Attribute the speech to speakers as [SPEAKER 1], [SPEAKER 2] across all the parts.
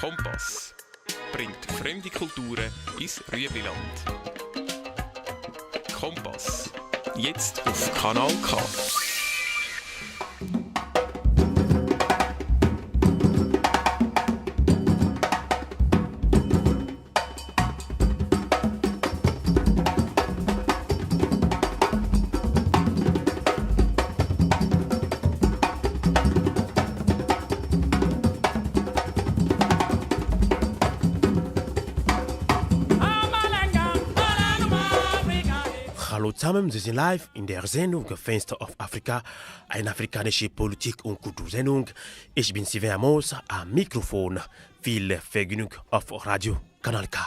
[SPEAKER 1] Kompass bringt fremde Kulturen ins Rüebliland. Kompass, jetzt auf Kanal K.
[SPEAKER 2] Hallo zusammen, Sie sind live in der Sendung Fenster of Afrika, eine afrikanische Politik- und Kultursendung. Ich bin Sylvain Amos am Mikrofon. Viel Vergnügen auf Radio Kanal K.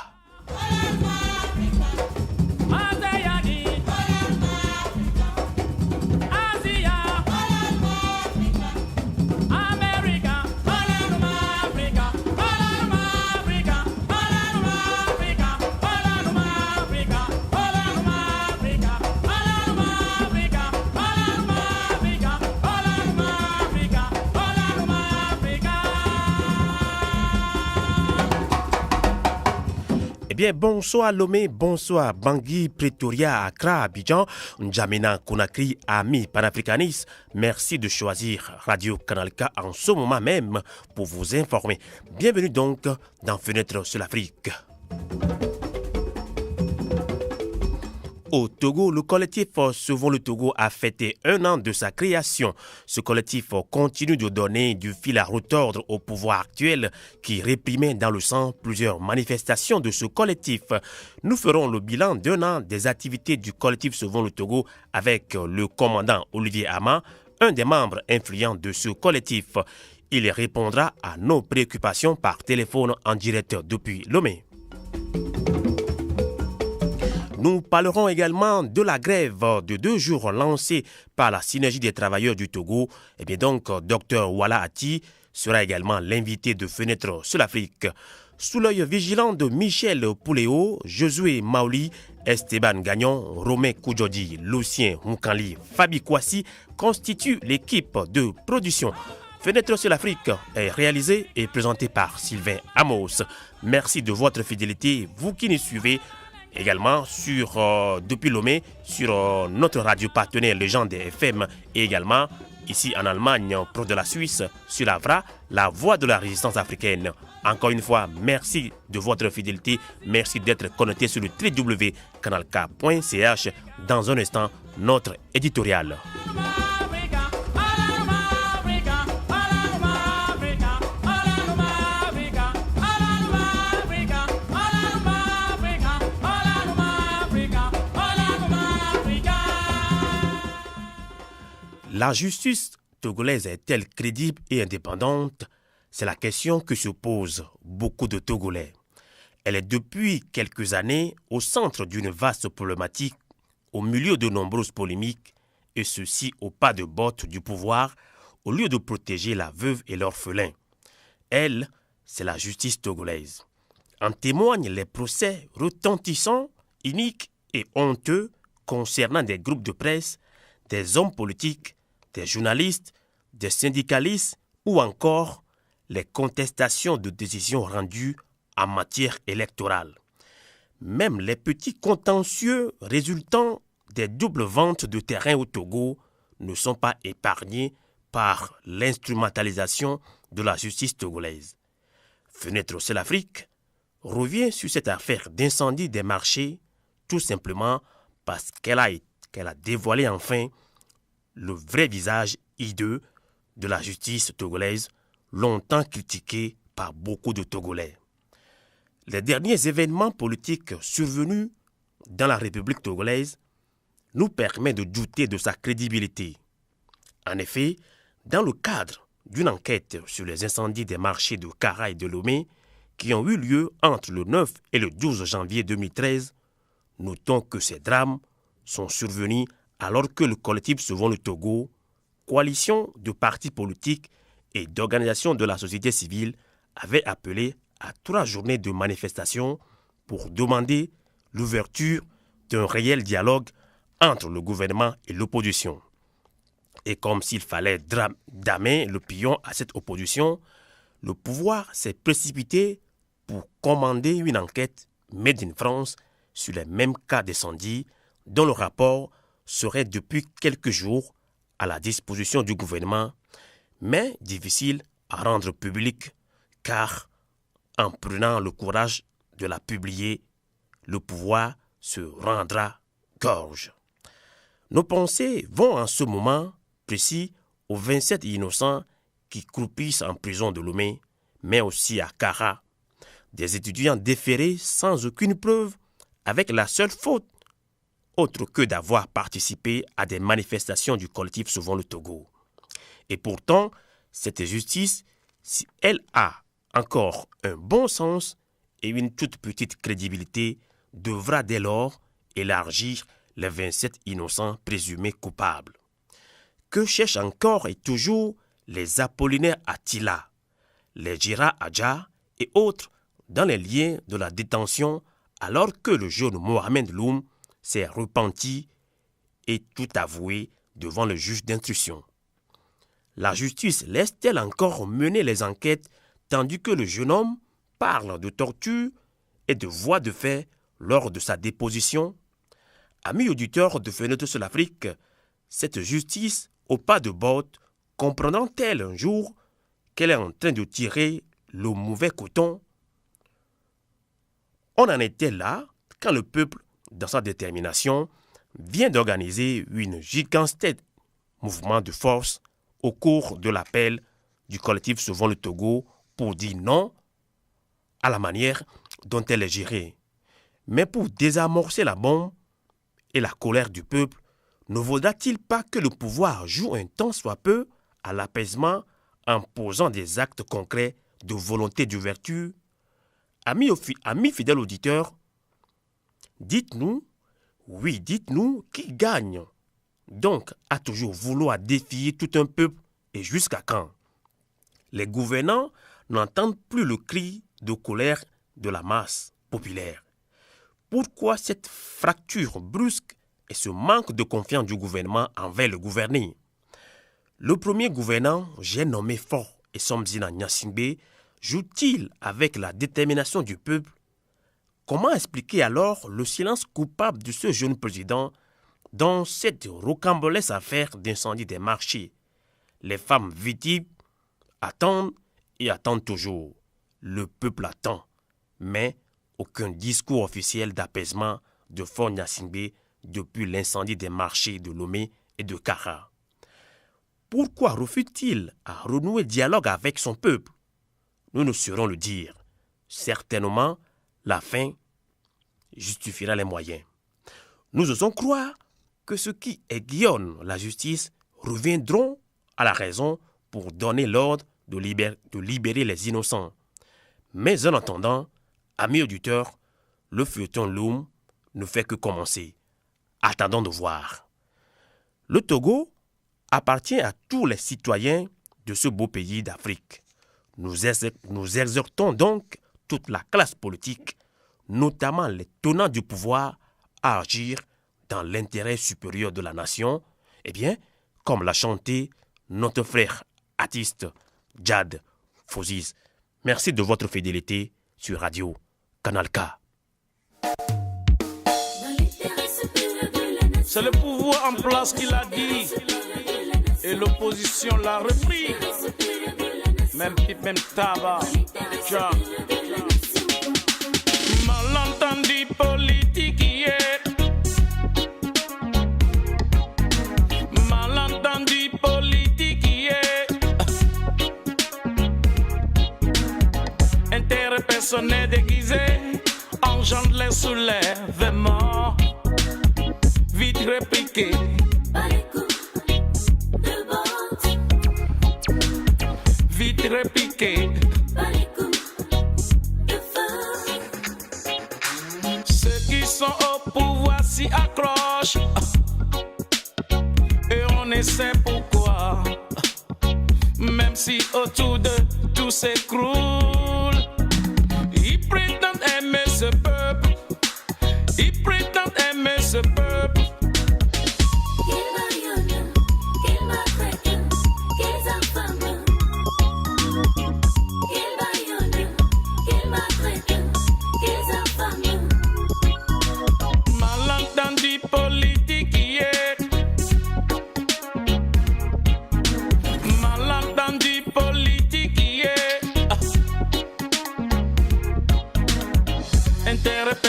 [SPEAKER 2] Bien, bonsoir Lomé, bonsoir Bangui, Pretoria, Accra, Abidjan, N'Djamena, Conakry, amis panafricanistes. Merci de choisir Radio Kanal K en ce moment même pour vous informer. Bienvenue donc dans Fenêtre sur l'Afrique. Au Togo, le collectif Sauvons le Togo a fêté 1 an de sa création. Ce collectif continue de donner du fil à retordre au pouvoir actuel qui réprimait dans le sang plusieurs manifestations de ce collectif. Nous ferons le bilan d'1 an des activités du collectif Sauvons le Togo avec le commandant Olivier Ama, un des membres influents de ce collectif. Il répondra à nos préoccupations par téléphone en direct depuis Lomé. Nous parlerons également de la grève de 2 jours lancée par la Synergie des travailleurs du Togo. Et bien donc, Dr Wala Ati sera également l'invité de Fenêtre sur l'Afrique. Sous l'œil vigilant de Michel Pouléo, Josué Maoli, Esteban Gagnon, Romain Koudjodi, Lucien Moukanli, Fabi Kouassi constituent l'équipe de production. Fenêtre sur l'Afrique est réalisée et présentée par Sylvain Amos. Merci de votre fidélité, vous qui nous suivez. Également depuis Lomé, sur notre radio partenaire Légende FM et également ici en Allemagne, proche de la Suisse, sur la VRA, la voix de la résistance africaine. Encore une fois, merci de votre fidélité, merci d'être connecté sur le www.canalk.ch. Dans un instant, notre éditorial. La justice togolaise est-elle crédible et indépendante? C'est la question que se posent beaucoup de Togolais. Elle est depuis quelques années au centre d'une vaste problématique, au milieu de nombreuses polémiques, et ceci au pas de botte du pouvoir, au lieu de protéger la veuve et l'orphelin. Elle, c'est la justice togolaise. En témoignent les procès retentissants, iniques et honteux concernant des groupes de presse, des hommes politiques, des journalistes, des syndicalistes ou encore les contestations de décisions rendues en matière électorale. Même les petits contentieux résultant des doubles ventes de terrain au Togo ne sont pas épargnés par l'instrumentalisation de la justice togolaise. Fenêtre sur l'Afrique revient sur cette affaire d'incendie des marchés tout simplement parce qu'elle a dévoilé enfin le vrai visage hideux de la justice togolaise, longtemps critiqué par beaucoup de Togolais. Les derniers événements politiques survenus dans la République togolaise nous permettent de douter de sa crédibilité. En effet, dans le cadre d'une enquête sur les incendies des marchés de Kara et de Lomé qui ont eu lieu entre le 9 et le 12 janvier 2013, notons que ces drames sont survenus alors que le collectif Sauvons le Togo, coalition de partis politiques et d'organisations de la société civile, avait appelé à 3 journées de manifestation pour demander l'ouverture d'un réel dialogue entre le gouvernement et l'opposition. Et comme s'il fallait damer le pion à cette opposition, le pouvoir s'est précipité pour commander une enquête made in France sur les mêmes cas d'incendie dont le rapport serait depuis quelques jours à la disposition du gouvernement, mais difficile à rendre public car en prenant le courage de la publier, le pouvoir se rendra gorge. Nos pensées vont en ce moment précis aux 27 innocents qui croupissent en prison de Lomé, mais aussi à Kara, des étudiants déférés sans aucune preuve, avec la seule faute, autre que d'avoir participé à des manifestations du collectif Sauvons le Togo. Et pourtant, cette justice, si elle a encore un bon sens et une toute petite crédibilité, devra dès lors élargir les 27 innocents présumés coupables. Que cherchent encore et toujours les Apollinaire Attila, les Gira Adja et autres dans les liens de la détention alors que le jeune Mohamed Loum s'est repenti et tout avoué devant le juge d'instruction. La justice laisse-t-elle encore mener les enquêtes tandis que le jeune homme parle de torture et de voies de fait lors de sa déposition? Amis auditeurs de Fenêtre sur l'Afrique, cette justice au pas de botte comprendra-t-elle un jour qu'elle est en train de tirer le mauvais coton? On en était là quand le peuple, dans sa détermination, vient d'organiser une gigantesque mouvement de force au cours de l'appel du collectif Sauvons le Togo pour dire non à la manière dont elle est gérée. Mais pour désamorcer la bombe et la colère du peuple, ne vaudra-t-il pas que le pouvoir joue un tant soit peu à l'apaisement en posant des actes concrets de volonté d'ouverture? Amis fidèles auditeurs, dites-nous, qui gagne donc à toujours vouloir défier tout un peuple et jusqu'à quand? Les gouvernants n'entendent plus le cri de colère de la masse populaire. Pourquoi cette fracture brusque et ce manque de confiance du gouvernement envers le gouverné? Le premier gouvernant, j'ai nommé Fort et Somzina Nyasingbe, joue-t-il avec la détermination du peuple? Comment expliquer alors le silence coupable de ce jeune président dans cette rocambolesque affaire d'incendie des marchés? Les femmes victimes attendent et attendent toujours. Le peuple attend, mais aucun discours officiel d'apaisement de Fort Nyasingbe depuis l'incendie des marchés de Lomé et de Kara. Pourquoi refuse-t-il à renouer dialogue avec son peuple? Nous ne saurons le dire. Certainement, la fin justifiera les moyens. Nous osons croire que ceux qui aiguillonnent la justice reviendront à la raison pour donner l'ordre de libérer les innocents. Mais en attendant, amis auditeurs, le feuilleton Loum ne fait que commencer. Attendons de voir. Le Togo appartient à tous les citoyens de ce beau pays d'Afrique. Nous exhortons donc toute la classe politique, notamment les tenants du pouvoir, à agir dans l'intérêt supérieur de la nation, comme l'a chanté notre frère artiste Djad Fozis. Merci de votre fidélité sur Radio Canal K.
[SPEAKER 3] C'est le pouvoir en place qui l'a dit et l'opposition l'a repris. Même pipe, même tabac. Malentendu politique hier. Malentendu politique hier. Intérêt personnel déguisé engendre les soulèvements. Vite répliqué. Vite répliqué. Ceux qui sont au pouvoir s'y accrochent. Et on essaie pourquoi. Même si autour de tout s'écroule. Ils prétendent aimer ce peuple. Ils prétendent aimer ce peuple.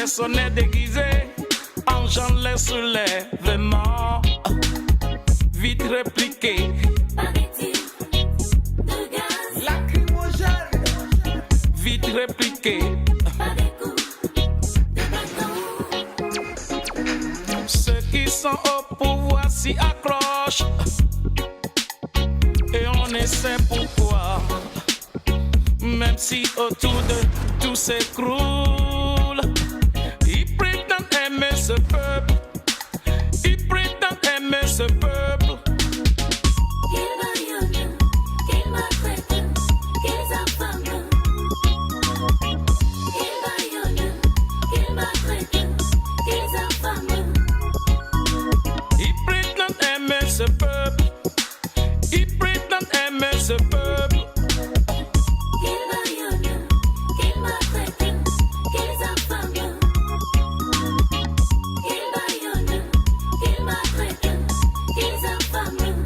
[SPEAKER 3] personnel déguisé en gens les soulèvements. Vite répliqué. Lacrymogène. Vite répliqué. Ceux qui sont au pouvoir s'y accrochent. Et on essaie pourquoi. Même si autour de tout s'écroule, ils prétendent aimer ce peuple. Ils prétendent aimer ce peuple.
[SPEAKER 4] Qu'ils baillonnent, qu'ils maltraitent, qu'ils affament. Qu'ils baillonnent, qu'ils maltraitent, qu'ils affament.
[SPEAKER 3] Ils prétendent aimer ce peuple. Ils prétendent aimer ce peuple.
[SPEAKER 4] Qu'ils baillonnent, qu'ils maltraitent, qu'ils affament. Qu'ils baillonnent, qu'ils maltraitent, qu'ils affament.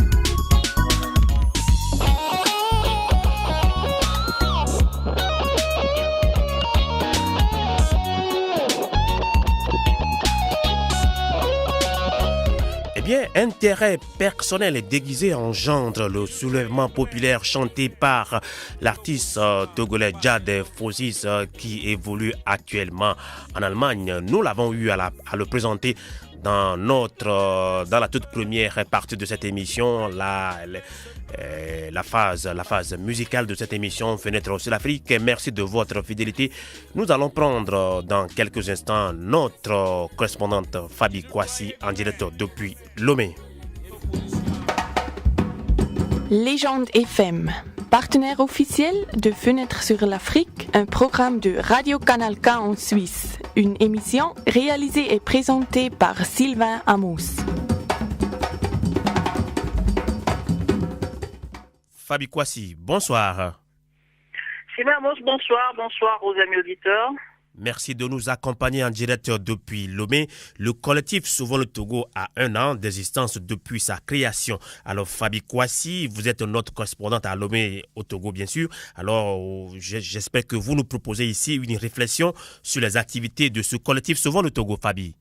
[SPEAKER 2] Eh bien, intérêt personnel et déguisé engendre le soulèvement populaire chanté par l'artiste togolais Jade Fossis qui évolue actuellement en Allemagne. Nous l'avons eu à le présenter dans la toute première partie de cette émission, la phase musicale de cette émission Fenêtre sur l'Afrique. Merci de votre fidélité. Nous allons prendre dans quelques instants notre correspondante Fabi Kwasi en direct depuis Lomé.
[SPEAKER 5] Légende FM, partenaire officiel de Fenêtre sur l'Afrique, un programme de Radio Canal K en Suisse. Une émission réalisée et présentée par Sylvain Amos.
[SPEAKER 2] Fabi Kwasi, bonsoir.
[SPEAKER 6] Sylvain Amos, bonsoir aux amis auditeurs.
[SPEAKER 2] Merci de nous accompagner en direct depuis Lomé. Le collectif Sauvons le Togo a 1 an d'existence depuis sa création. Alors Fabi Kwasi, vous êtes notre correspondante à Lomé au Togo bien sûr. Alors j'espère que vous nous proposez ici une réflexion sur les activités de ce collectif Sauvons le Togo, Fabi.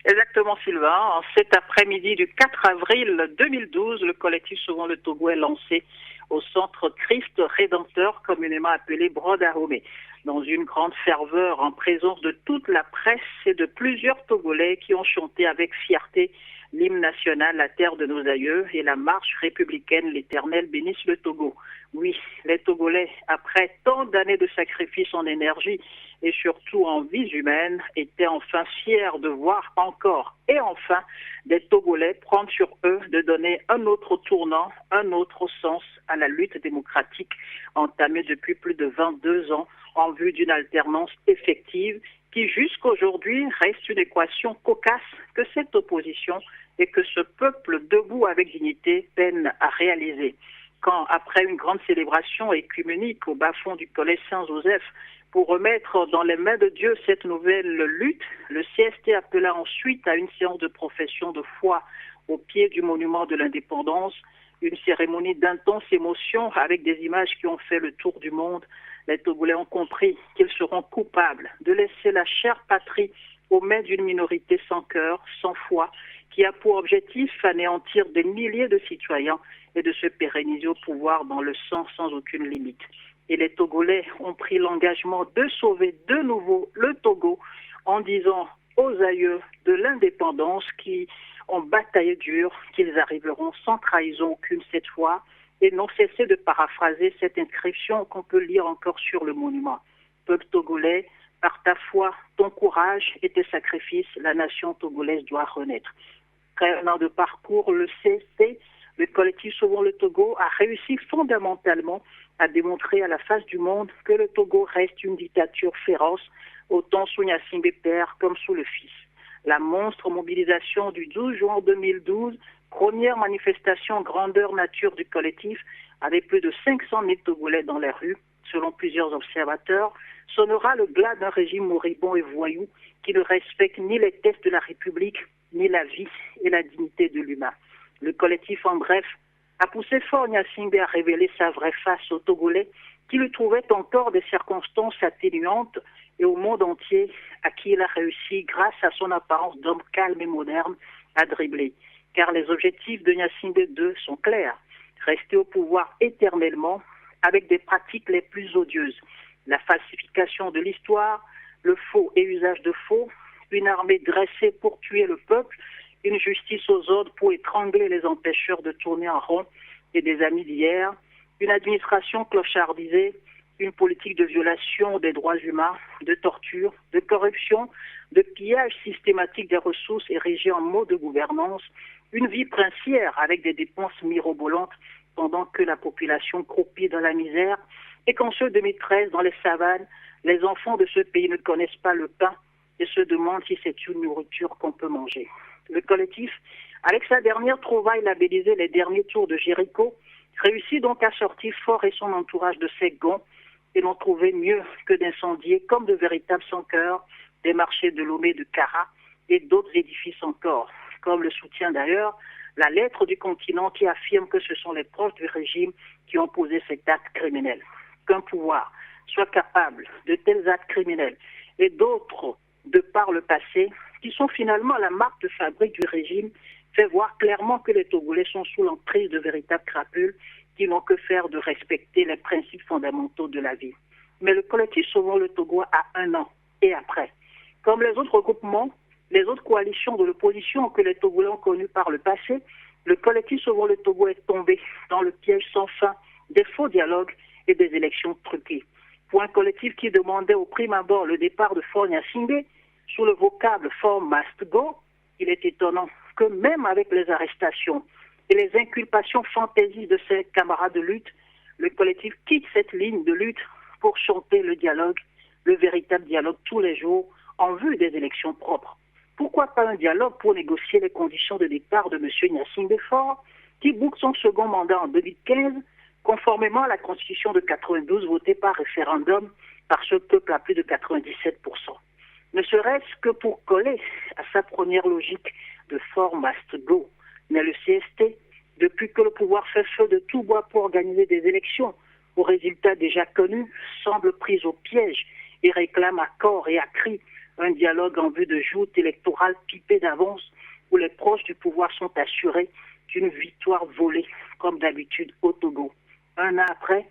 [SPEAKER 6] Exactement Sylvain, en cet après-midi du 4 avril 2012, le collectif Sauvons le Togo est lancé au centre Christ Rédempteur, communément appelé Brodahomé, dans une grande ferveur en présence de toute la presse et de plusieurs Togolais qui ont chanté avec fierté l'hymne national, la terre de nos aïeux, et la marche républicaine, l'Éternel bénisse le Togo. Oui, les Togolais, après tant d'années de sacrifices en énergie et surtout en vies humaines, étaient enfin fiers de voir encore et enfin des Togolais prendre sur eux de donner un autre tournant, un autre sens à la lutte démocratique entamée depuis plus de 22 ans en vue d'une alternance effective qui jusqu'aujourd'hui reste une équation cocasse que cette opposition et que ce peuple debout avec dignité peine à réaliser. Quand, après une grande célébration écuménique au bas-fond du collège Saint-Joseph, pour remettre dans les mains de Dieu cette nouvelle lutte, le CST appela ensuite à une séance de profession de foi au pied du monument de l'indépendance, une cérémonie d'intense émotion avec des images qui ont fait le tour du monde. Les Togolais ont compris qu'ils seront coupables de laisser la chère patrie aux mains d'une minorité sans cœur, sans foi, qui a pour objectif anéantir des milliers de citoyens et de se pérenniser au pouvoir dans le sang sans aucune limite. Et les Togolais ont pris l'engagement de sauver de nouveau le Togo en disant aux aïeux de l'indépendance qui ont bataillé dur qu'ils arriveront sans trahison aucune cette fois et n'ont cessé de paraphraser cette inscription qu'on peut lire encore sur le monument. Peuple togolais, par ta foi, ton courage et tes sacrifices, la nation togolaise doit renaître. Après 1 an de parcours, le CST, le collectif Sauvons le Togo, a réussi fondamentalement à démontrer à la face du monde que le Togo reste une dictature féroce, autant sous Gnassingbé père comme sous le fils. La monstre mobilisation du 12 juin 2012, première manifestation grandeur nature du collectif, avec plus de 500 000 Togolais dans les rues, selon plusieurs observateurs, sonnera le glas d'un régime moribond et voyou qui ne respecte ni les tests de la République, ni la vie et la dignité de l'humain. Le collectif, en bref, a poussé fort Gnassingbé à révéler sa vraie face aux Togolais qui lui trouvait encore des circonstances atténuantes et au monde entier à qui il a réussi, grâce à son apparence d'homme calme et moderne, à dribbler. Car les objectifs de Gnassingbé II sont clairs. Rester au pouvoir éternellement avec des pratiques les plus odieuses. La falsification de l'histoire, le faux et usage de faux, une armée dressée pour tuer le peuple, une justice aux ordres pour étrangler les empêcheurs de tourner en rond et des amis d'hier, une administration clochardisée, une politique de violation des droits humains, de torture, de corruption, de pillage systématique des ressources érigées en mode de gouvernance, une vie princière avec des dépenses mirobolantes pendant que la population croupit dans la misère et qu'en ce 2013, dans les savanes, les enfants de ce pays ne connaissent pas le pain et se demandent si c'est une nourriture qu'on peut manger. Le collectif, avec sa dernière trouvaille labellisée les derniers tours de Jéricho, réussit donc à sortir Faure et son entourage de ses gonds et n'ont trouvé mieux que d'incendier comme de véritables sans-cœur des marchés de Lomé, de Cara et d'autres édifices encore, comme le soutient d'ailleurs la lettre du continent qui affirme que ce sont les proches du régime qui ont posé cet acte criminel. Qu'un pouvoir soit capable de tels actes criminels et d'autres de par le passé, qui sont finalement la marque de fabrique du régime, fait voir clairement que les Togolais sont sous l'emprise de véritables crapules qui n'ont que faire de respecter les principes fondamentaux de la vie. Mais le collectif Sauvons le Togo a 1 an et après. Comme les autres regroupements, les autres coalitions de l'opposition que les Togolais ont connues par le passé, le collectif Sauvons le Togo est tombé dans le piège sans fin des faux dialogues et des élections truquées. Pour un collectif qui demandait au prime abord le départ de Faure Gnassingbé, sous le vocable « Faure must go », il est étonnant que même avec les arrestations et les inculpations fantaisies de ses camarades de lutte, le collectif quitte cette ligne de lutte pour chanter le dialogue, le véritable dialogue tous les jours en vue des élections propres. Pourquoi pas un dialogue pour négocier les conditions de départ de M. Gnassingbé Faure, qui boucle son second mandat en 2015, conformément à la Constitution de 92 votée par référendum par ce peuple à plus de 97%. Ne serait-ce que pour coller à sa première logique de Faure must go. Mais le CST, depuis que le pouvoir fait feu de tout bois pour organiser des élections, aux résultats déjà connus, semble pris au piège et réclame à corps et à cri un dialogue en vue de joute électorale pipée d'avance où les proches du pouvoir sont assurés d'une victoire volée, comme d'habitude au Togo. 1 an après,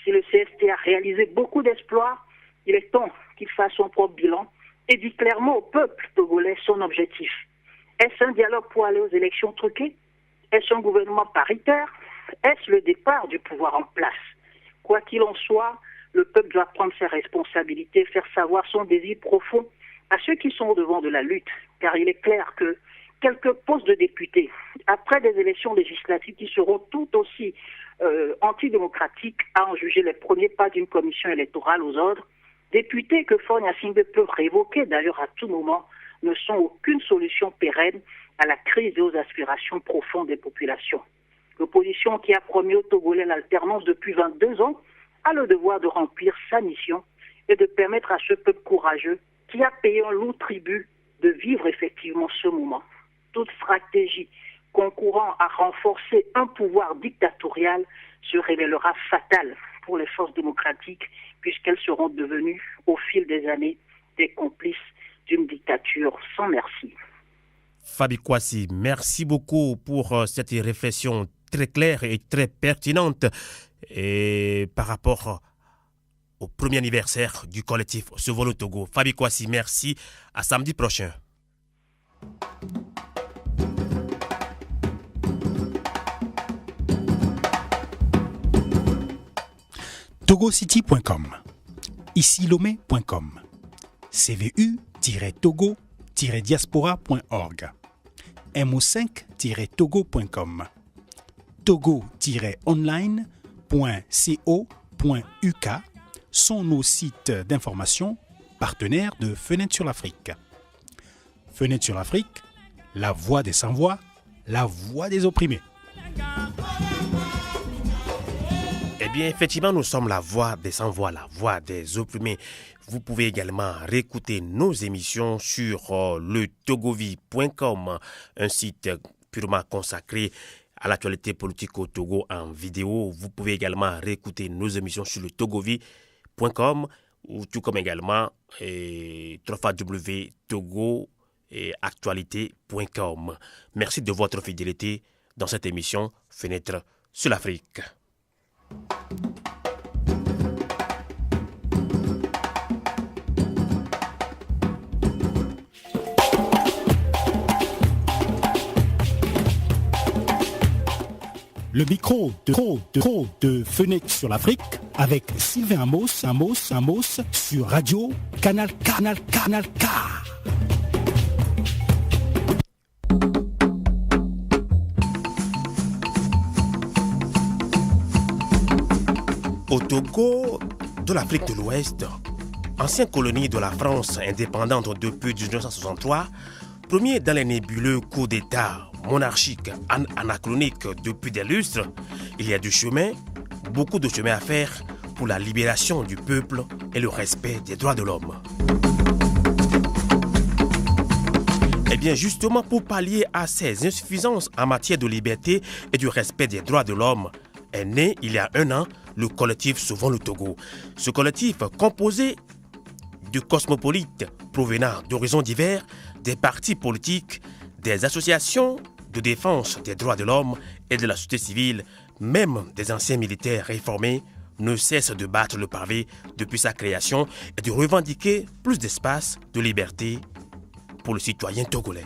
[SPEAKER 6] si le CST a réalisé beaucoup d'exploits, il est temps qu'il fasse son propre bilan et dit clairement au peuple togolais son objectif. Est-ce un dialogue pour aller aux élections truquées? Est-ce un gouvernement paritaire? Est-ce le départ du pouvoir en place? Quoi qu'il en soit, le peuple doit prendre ses responsabilités, faire savoir son désir profond à ceux qui sont au devant de la lutte, car il est clair que quelques postes de députés, après des élections législatives qui seront tout aussi antidémocratiques à en juger les premiers pas d'une commission électorale aux ordres, députés que Faure Gnassingbé peut révoquer d'ailleurs à tout moment, ne sont aucune solution pérenne à la crise et aux aspirations profondes des populations. L'opposition qui a promis aux Togolais l'alternance depuis 22 ans a le devoir de remplir sa mission et de permettre à ce peuple courageux qui a payé un lourd tribut de vivre effectivement ce moment. Toute stratégie concourant à renforcer un pouvoir dictatorial se révélera fatale pour les forces démocratiques puisqu'elles seront devenues au fil des années des complices d'une dictature sans merci.
[SPEAKER 2] Fabi Kwasi, merci beaucoup pour cette réflexion très claire et très pertinente et par rapport au premier anniversaire du collectif Sauvons le Togo. Fabi Kwasi, merci. À samedi prochain.
[SPEAKER 7] togocity.com, icilomé.com, cvu-togo-diaspora.org, mo5-togo.com, togo-online.co.uk sont nos sites d'information partenaires de Fenêtre sur l'Afrique. Fenêtre sur l'Afrique, la voix des sans-voix, la voix des opprimés.
[SPEAKER 2] Eh bien, effectivement, nous sommes la voix des sans-voix, la voix des opprimés. Vous pouvez également réécouter nos émissions sur le togovie.com, un site purement consacré à l'actualité politique au Togo en vidéo. Vous pouvez également réécouter nos émissions sur le togovie.com ou tout comme également www.togo-actualité.com. Merci de votre fidélité dans cette émission Fenêtre sur l'Afrique.
[SPEAKER 7] Le micro de Fenêtre sur l'Afrique avec Sylvain Amos sur Radio Canal K.
[SPEAKER 2] Au Togo, de l'Afrique de l'Ouest, ancienne colonie de la France indépendante depuis 1963, premier dans les nébuleux coups d'État monarchiques anachroniques depuis des lustres, il y a du chemin, beaucoup de chemin à faire pour la libération du peuple et le respect des droits de l'homme. Eh bien justement pour pallier à ces insuffisances en matière de liberté et du respect des droits de l'homme, est né il y a un an le collectif Sauvons le Togo. Ce collectif composé de cosmopolites provenant d'horizons divers, des partis politiques, des associations de défense des droits de l'homme et de la société civile, même des anciens militaires réformés, ne cesse de battre le pavé depuis sa création et de revendiquer plus d'espace, de liberté pour le citoyen togolais.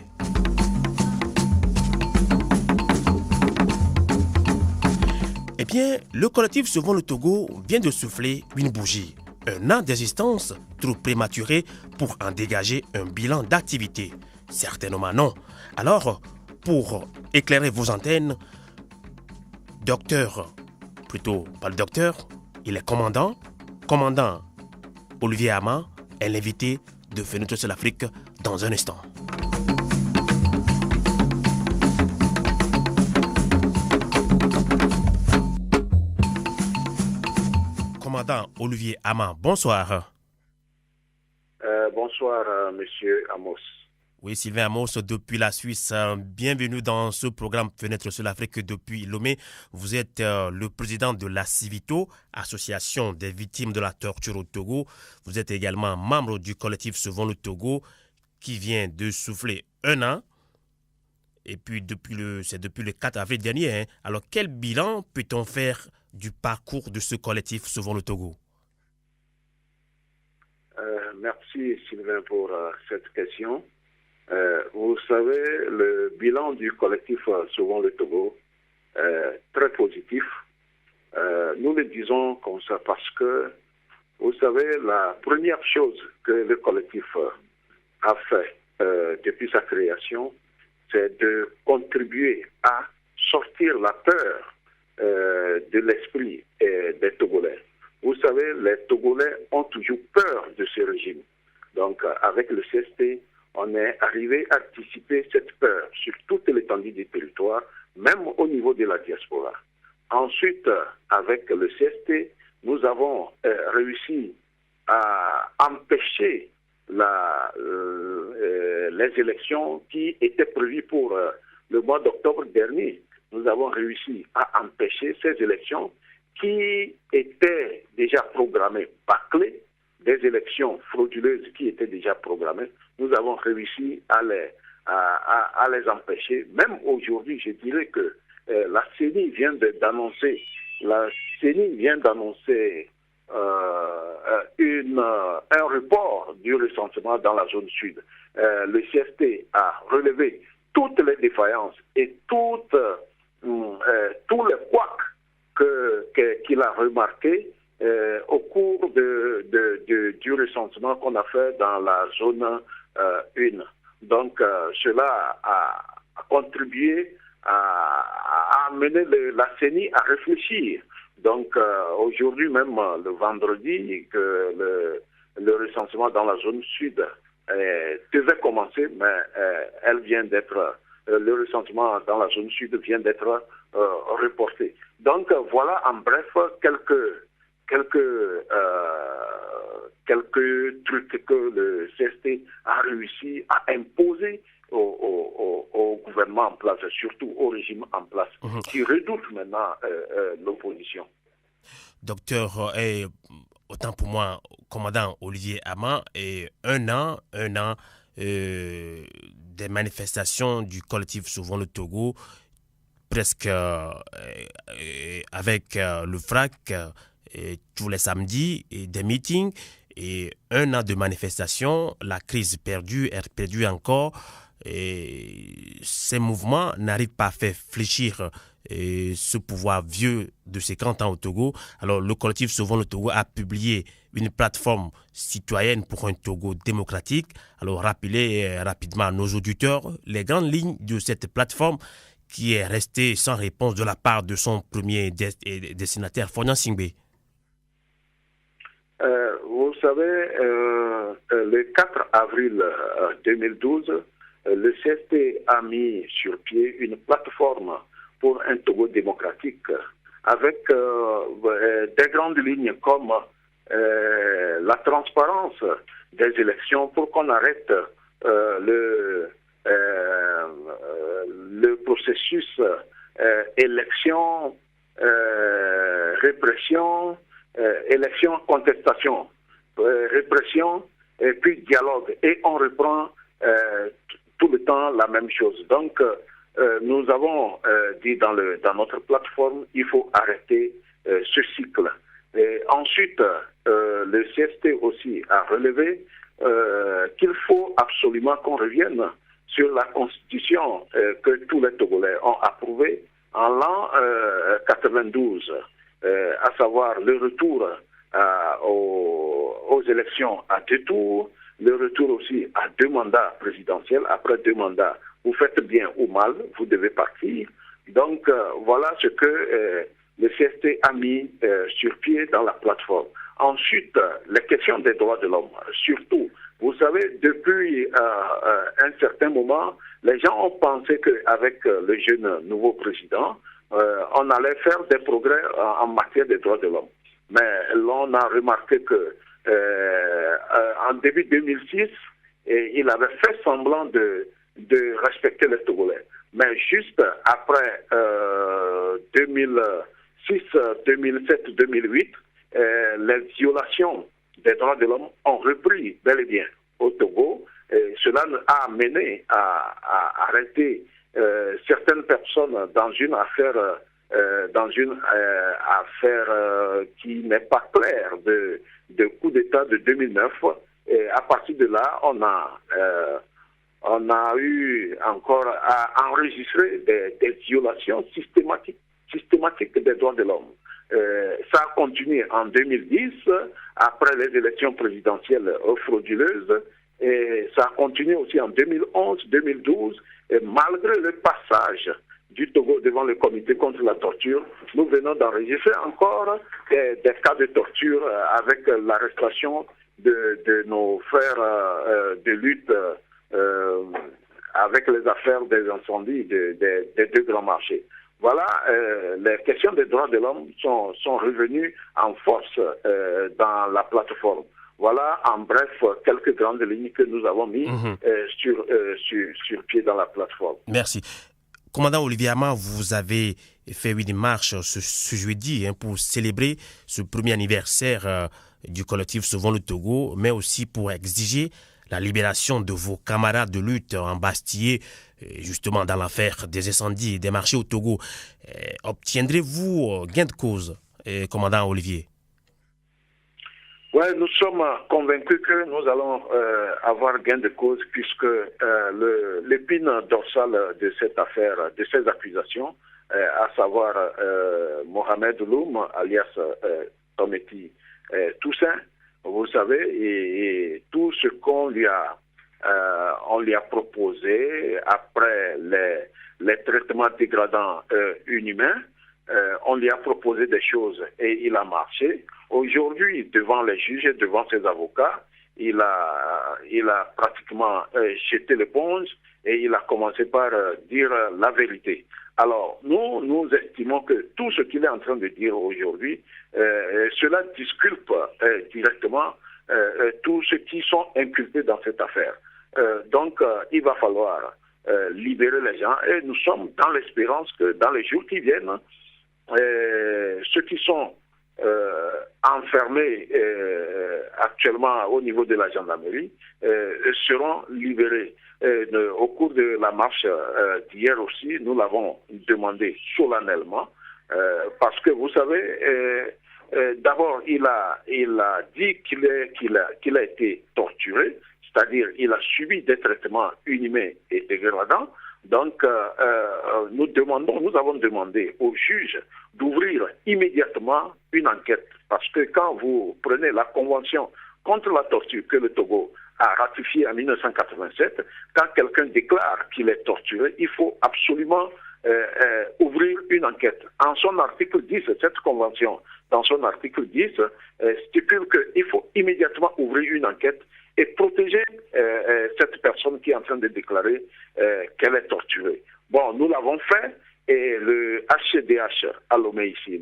[SPEAKER 2] Eh bien, le collectif Sauvons le Togo vient de souffler une bougie. Un an d'existence trop prématuré pour en dégager un bilan d'activité. Certainement non. Alors, pour éclairer vos antennes, il est commandant Olivier Ama est l'invité de Fenêtre sur l'Afrique dans un instant. Commandant Olivier Ama, bonsoir.
[SPEAKER 8] Bonsoir, monsieur Amos.
[SPEAKER 2] Oui, Sylvain Amos, depuis la Suisse, bienvenue dans ce programme Fenêtre sur l'Afrique depuis Lomé. Vous êtes le président de la Civito, association des victimes de la torture au Togo. Vous êtes également membre du collectif Sauvons le Togo, qui vient de souffler un an. Et puis, c'est depuis le 4 avril dernier. Hein. Alors, quel bilan peut-on faire du parcours de ce collectif Sauvons le Togo?
[SPEAKER 8] Merci, Sylvain, pour cette question. Vous savez, le bilan du collectif Sauvons le Togo est très positif. Nous le disons comme ça parce que, vous savez, la première chose que le collectif a fait depuis sa création, c'est de contribuer à sortir la peur de l'esprit des Togolais. Vous savez, les Togolais ont toujours peur de ce régime. Donc, avec le CST, on est arrivé à dissiper cette peur sur toute l'étendue du territoire, même au niveau de la diaspora. Ensuite, avec le CST, nous avons réussi à empêcher les élections qui étaient prévues pour le mois d'octobre dernier. Nous avons réussi à empêcher ces élections qui étaient déjà programmées, bâclées, des élections frauduleuses qui étaient déjà programmées. Nous avons réussi à les empêcher. Même aujourd'hui, je dirais que la CENI vient d'annoncer un report du recensement dans la zone sud. Le CST a relevé toutes les défaillances et tous les couacs qu'il a remarqué au cours du recensement qu'on a fait dans la zone 1. Donc, cela a contribué à amener la CENI à réfléchir. Donc, aujourd'hui même, le vendredi, que le recensement dans la zone sud devait commencer, mais le recensement dans la zone sud vient d'être reporté. Donc, voilà en bref quelques trucs que le CST a réussi à imposer au gouvernement en place, surtout au régime en place, qui redoute maintenant l'opposition.
[SPEAKER 2] Docteur, autant pour moi, commandant Olivier Ama, un an des manifestations du collectif Sauvons le Togo, presque avec le FRAC tous les samedis, et des meetings, et un an de manifestations, la crise perdue encore, et ces mouvements n'arrivent pas à faire fléchir ce pouvoir vieux de ces 40 ans au Togo. Alors le collectif Sauvons le Togo a publié une plateforme citoyenne pour un Togo démocratique. Alors rappelez rapidement à nos auditeurs les grandes lignes de cette plateforme qui est restée sans réponse de la part de son premier destinataire, Fognan Singbe.
[SPEAKER 8] Vous savez, le 4 avril 2012, le CST a mis sur pied une plateforme pour un Togo démocratique avec des grandes lignes comme la transparence des élections pour qu'on arrête le processus élection, répression, élection, contestation, répression et puis dialogue. Et on reprend tout le temps la même chose. Donc, nous avons dit dans notre plateforme, il faut arrêter ce cycle. Et ensuite, le CST aussi a relevé qu'il faut absolument qu'on revienne sur la constitution que tous les Togolais ont approuvée en l'an 92, à savoir le retour aux élections à 2 tours, le retour aussi à 2 mandats présidentiels. Après 2 mandats, vous faites bien ou mal, vous devez partir. Donc voilà ce que le CST a mis sur pied dans la plateforme. Ensuite, les questions des droits de l'homme, surtout. Vous savez, depuis un certain moment, les gens ont pensé qu'avec le jeune nouveau président, on allait faire des progrès en matière des droits de l'homme. Mais l'on a remarqué que en début 2006, il avait fait semblant de respecter les Togolais. Mais juste après 2006, 2007, 2008, les violations des droits de l'homme ont repris bel et bien au Togo. Et cela a amené à arrêter certaines personnes dans une affaire qui n'est pas claire de coup d'État de 2009. Et à partir de là, on a eu encore à enregistrer des violations systématiques des droits de l'homme. Ça a continué en 2010, après les élections présidentielles frauduleuses, et ça a continué aussi en 2011, 2012, et malgré le passage du Togo devant le comité contre la torture, nous venons d'enregistrer encore des cas de torture avec l'arrestation de nos frères de lutte avec les affaires des incendies des 2 grands marchés. Voilà, les questions des droits de l'homme sont revenues en force dans la plateforme. Voilà, en bref, quelques grandes lignes que nous avons mises sur pied dans la plateforme.
[SPEAKER 2] Merci. Commandant Olivier Ama, vous avez fait une marche ce jeudi pour célébrer ce premier anniversaire du collectif Sauvons le Togo, mais aussi pour exiger la libération de vos camarades de lutte embastillés justement dans l'affaire des incendies des marchés au Togo. Obtiendrez-vous gain de cause, commandant Olivier?
[SPEAKER 8] Oui, nous sommes convaincus que nous allons avoir gain de cause puisque l'épine dorsale de cette affaire, de ces accusations, à savoir Mohamed Loum, alias Tometi Toussaint, vous savez, et tout ce qu'on lui a proposé après les traitements dégradants inhumains, on lui a proposé des choses et il a marché. Aujourd'hui, devant les juges et devant ses avocats, il a pratiquement jeté l'éponge et il a commencé par dire la vérité. Alors, nous estimons que tout ce qu'il est en train de dire aujourd'hui, cela disculpe directement tous ceux qui sont inculpés dans cette affaire. Donc, il va falloir libérer les gens. Et nous sommes dans l'espérance que dans les jours qui viennent, ceux qui sont enfermés actuellement au niveau de la gendarmerie seront libérés. Au cours de la marche d'hier aussi, nous l'avons demandé solennellement parce que vous savez, d'abord il a dit qu'il a été torturé, c'est-à-dire il a subi des traitements inhumains et dégradants. Donc, nous avons demandé au juge d'ouvrir immédiatement une enquête. Parce que quand vous prenez la convention contre la torture que le Togo a ratifiée en 1987, quand quelqu'un déclare qu'il est torturé, il faut absolument ouvrir une enquête. En son article 10, cette convention, dans son article 10, stipule qu'il faut immédiatement ouvrir une enquête et protéger cette personne qui est en train de déclarer qu'elle est torturée. Bon, nous l'avons fait et le HCDH à Lomé ici,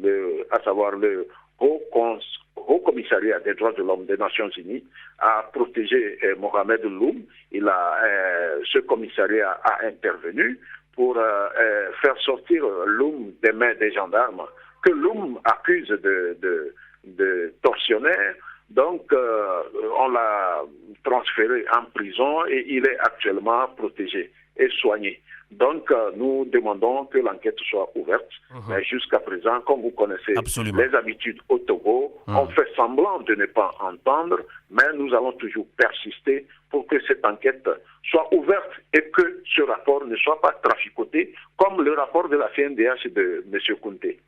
[SPEAKER 8] à savoir le Haut Commissariat des droits de l'homme des Nations Unies, a protégé Mohamed Loum. Ce commissariat a intervenu pour faire sortir Loum des mains des gendarmes, que Loum accuse de tortionnaire. Donc, on l'a transféré en prison et il est actuellement protégé et soigné. Donc, nous demandons que l'enquête soit ouverte. Mais jusqu'à présent, comme vous connaissez les habitudes au Togo, on fait semblant de ne pas entendre, mais nous allons toujours persister pour que cette enquête soit ouverte et que ce rapport ne soit pas traficoté comme le rapport de la CNDH de M. Kounté.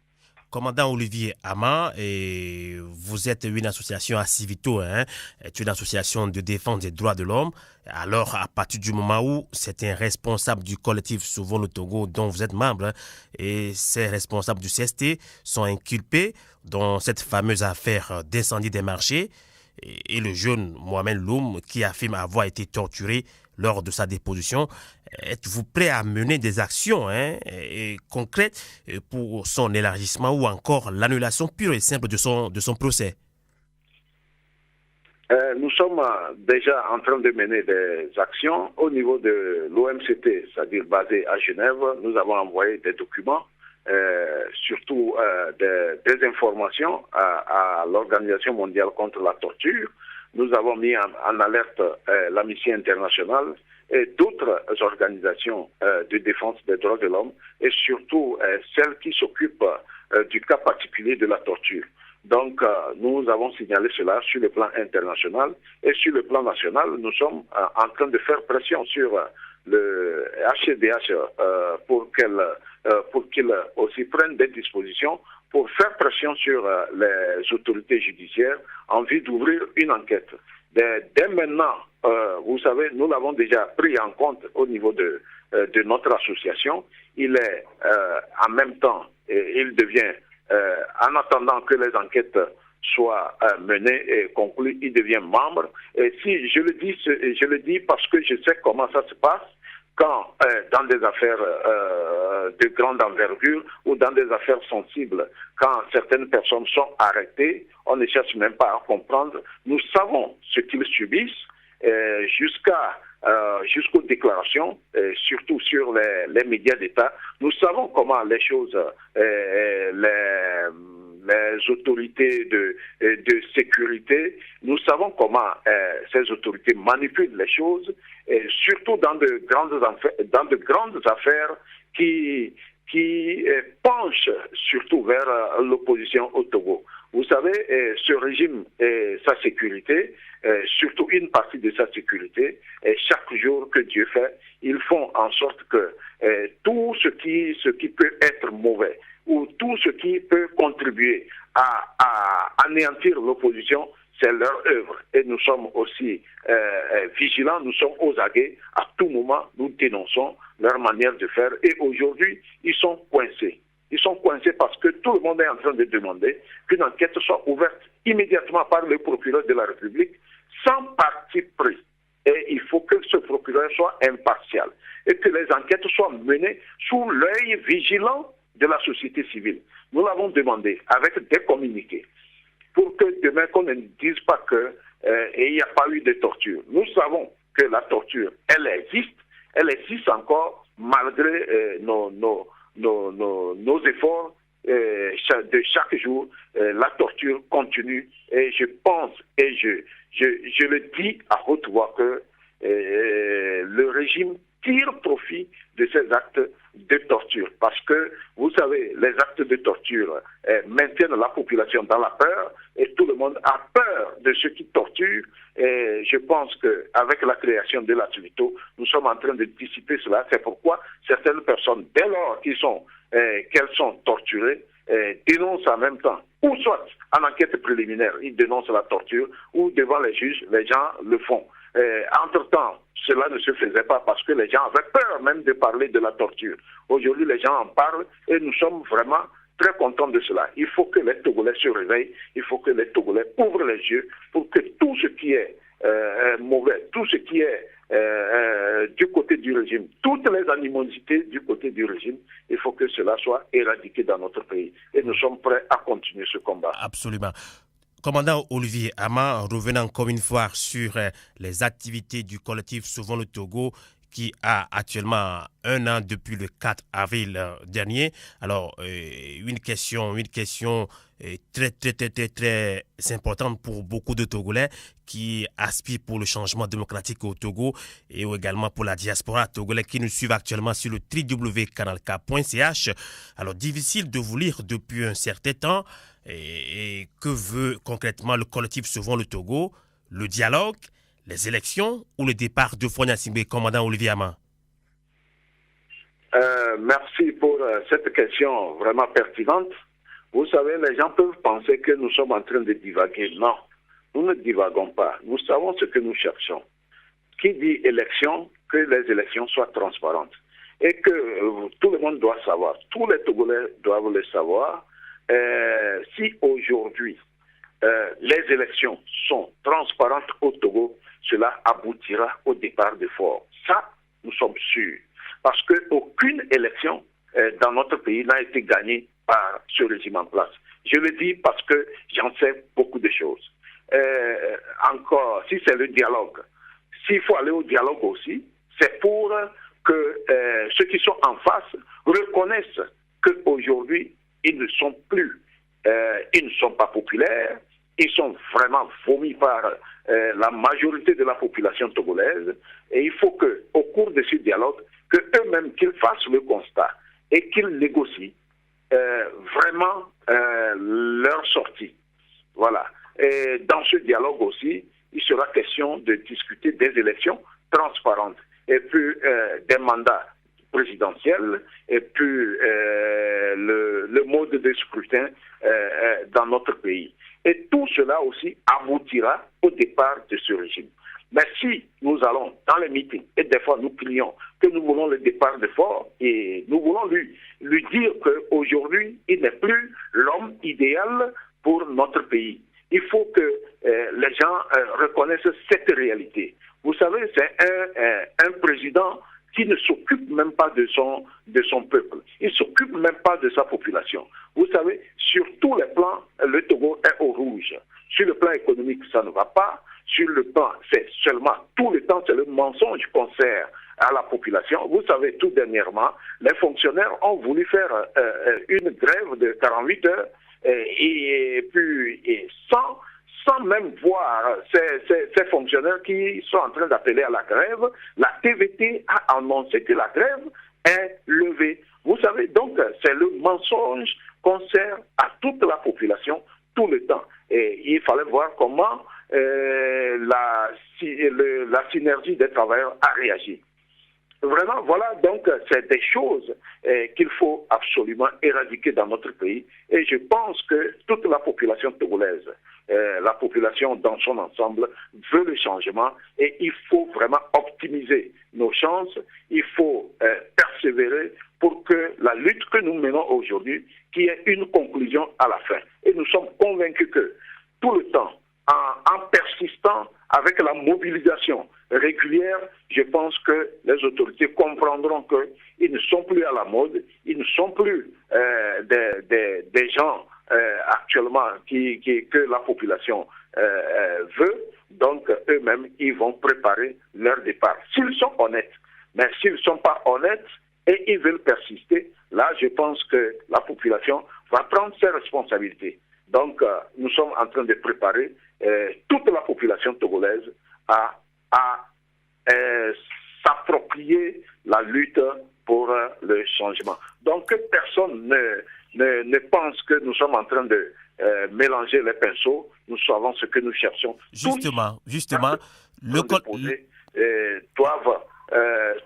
[SPEAKER 2] Commandant Olivier Ama, et vous êtes une association à Civito, une association de défense des droits de l'homme. Alors, à partir du moment où c'est un responsable du collectif Sauvons le Togo dont vous êtes membre, et ces responsables du CST sont inculpés dans cette fameuse affaire d'incendie des marchés, et le jeune Mohamed Loum qui affirme avoir été torturé lors de sa déposition, êtes-vous prêt à mener des actions concrètes pour son élargissement ou encore l'annulation pure et simple de son procès?
[SPEAKER 8] Nous sommes déjà en train de mener des actions au niveau de l'OMCT, c'est-à-dire basé à Genève. Nous avons envoyé des documents, surtout des informations à l'Organisation mondiale contre la torture. Nous avons mis en alerte l'Amnesty International et d'autres organisations de défense des droits de l'homme et surtout celles qui s'occupent du cas particulier de la torture. Donc, nous avons signalé cela sur le plan international et sur le plan national. Nous sommes en train de faire pression sur le HCDH pour qu'il aussi prenne des dispositions pour faire pression sur les autorités judiciaires en vue d'ouvrir une enquête. Dès maintenant, vous savez, nous l'avons déjà pris en compte au niveau de notre association. Il est en même temps, il devient, en attendant que les enquêtes soient menées et conclues, il devient membre. Et si je le dis parce que je sais comment ça se passe. Quand dans des affaires de grande envergure ou dans des affaires sensibles, quand certaines personnes sont arrêtées, on ne cherche même pas à comprendre. Nous savons ce qu'ils subissent jusqu'aux déclarations, surtout sur les médias d'État. Nous savons comment les choses, les autorités de sécurité, nous savons comment ces autorités manipulent les choses, et surtout dans de grandes affaires qui penchent surtout vers l'opposition au Togo. Vous savez, ce régime et sa sécurité, surtout une partie de sa sécurité, et chaque jour que Dieu fait, ils font en sorte que tout ce qui peut être mauvais, ou tout ce qui peut contribuer à anéantir l'opposition, c'est leur œuvre. Et nous sommes aussi vigilants, nous sommes aux aguets. À tout moment, nous dénonçons leur manière de faire. Et aujourd'hui, ils sont coincés. Ils sont coincés parce que tout le monde est en train de demander qu'une enquête soit ouverte immédiatement par le procureur de la République, sans parti pris. Et il faut que ce procureur soit impartial. Et que les enquêtes soient menées sous l'œil vigilant de la société civile. Nous l'avons demandé avec des communiqués pour que demain qu'on ne dise pas qu'il n'y a pas eu de torture. Nous savons que la torture, elle existe, elle existe encore malgré nos efforts de chaque jour. La torture continue et je pense et je le dis à haute voix que le régime tire profit de ces actes de torture parce que, vous savez, les actes de torture maintiennent la population dans la peur et tout le monde a peur de ceux qui torturent. Et je pense qu'avec la création de la SWITO, nous sommes en train de dissiper cela. C'est pourquoi certaines personnes, dès lors qu'elles sont torturées, dénoncent en même temps, ou soit en enquête préliminaire, ils dénoncent la torture, ou devant les juges, les gens le font. Entre-temps, cela ne se faisait pas parce que les gens avaient peur même de parler de la torture. Aujourd'hui, les gens en parlent et nous sommes vraiment très contents de cela. Il faut que les Togolais se réveillent, il faut que les Togolais ouvrent les yeux pour que tout ce qui est mauvais, tout ce qui est du côté du régime, toutes les animosités du côté du régime, il faut que cela soit éradiqué dans notre pays. Et nous sommes prêts à continuer ce combat.
[SPEAKER 2] Absolument. Commandant Olivier Ama, revenant encore une fois sur les activités du collectif Sauvons le Togo, qui a actuellement 1 an depuis le 4 avril dernier. Alors, une question très importante pour beaucoup de Togolais qui aspirent pour le changement démocratique au Togo et également pour la diaspora togolais qui nous suivent actuellement sur le www.canalk.ch. Alors, difficile de vous lire depuis un certain temps. Et que veut concrètement le collectif Sauvons le Togo? Le dialogue, les élections ou le départ de Fonia Singbe, commandant Olivier Ama?
[SPEAKER 8] Merci pour cette question vraiment pertinente. Vous savez, les gens peuvent penser que nous sommes en train de divaguer. Non, nous ne divaguons pas. Nous savons ce que nous cherchons. Qui dit élection, que les élections soient transparentes. Et que tout le monde doit savoir, tous les Togolais doivent le savoir. Si aujourd'hui les élections sont transparentes au Togo, cela aboutira au départ des forts. Ça, nous sommes sûrs. Parce qu'aucune élection dans notre pays n'a été gagnée par ce régime en place. Je le dis parce que j'en sais beaucoup de choses. Encore, si c'est le dialogue, s'il faut aller au dialogue aussi, c'est pour que ceux qui sont en face reconnaissent qu'aujourd'hui, ils ne sont plus, ils ne sont pas populaires, ils sont vraiment vomis par la majorité de la population togolaise. Et il faut qu'au cours de ce dialogue, qu'eux-mêmes qu'ils fassent le constat et qu'ils négocient vraiment leur sortie. Voilà. Et dans ce dialogue aussi, il sera question de discuter des élections transparentes et puis des mandats présidentielle et puis le mode de scrutin dans notre pays. Et tout cela aussi aboutira au départ de ce régime. Mais si nous allons dans les meetings, et des fois nous crions que nous voulons le départ de Faure, et nous voulons lui dire qu'aujourd'hui, il n'est plus l'homme idéal pour notre pays. Il faut que les gens reconnaissent cette réalité. Vous savez, c'est un président qui ne s'occupe même pas de son peuple. Il ne s'occupe même pas de sa population. Vous savez, sur tous les plans, le Togo est au rouge. Sur le plan économique, ça ne va pas. Sur le plan, c'est seulement, tout le temps, c'est le mensonge qu'on sert à la population. Vous savez, tout dernièrement, les fonctionnaires ont voulu faire une grève de 48 heures et puis sans même voir ces fonctionnaires qui sont en train d'appeler à la grève. La TVT a annoncé que la grève est levée. Vous savez, donc, c'est le mensonge qu'on sert à toute la population tout le temps. Et il fallait voir comment la synergie des travailleurs a réagi. Vraiment, voilà, donc, c'est des choses qu'il faut absolument éradiquer dans notre pays. Et je pense que toute la population togolaise, la population dans son ensemble veut le changement et il faut vraiment optimiser nos chances. Il faut persévérer pour que la lutte que nous menons aujourd'hui, qu'il y ait une conclusion à la fin. Et nous sommes convaincus que tout le temps, en persistant avec la mobilisation régulière, je pense que les autorités comprendront qu'ils ne sont plus à la mode, ils ne sont plus des gens actuellement que la population veut. Donc eux-mêmes, ils vont préparer leur départ. S'ils sont honnêtes, Mais s'ils ne sont pas honnêtes et ils veulent persister, là, je pense que la population va prendre ses responsabilités. Donc, nous sommes en train de préparer toute la population togolaise à s'approprier la lutte pour le changement. Donc, que personne ne pense que nous sommes en train de mélanger les pinceaux. Nous savons ce que nous cherchons.
[SPEAKER 2] Justement,
[SPEAKER 8] doivent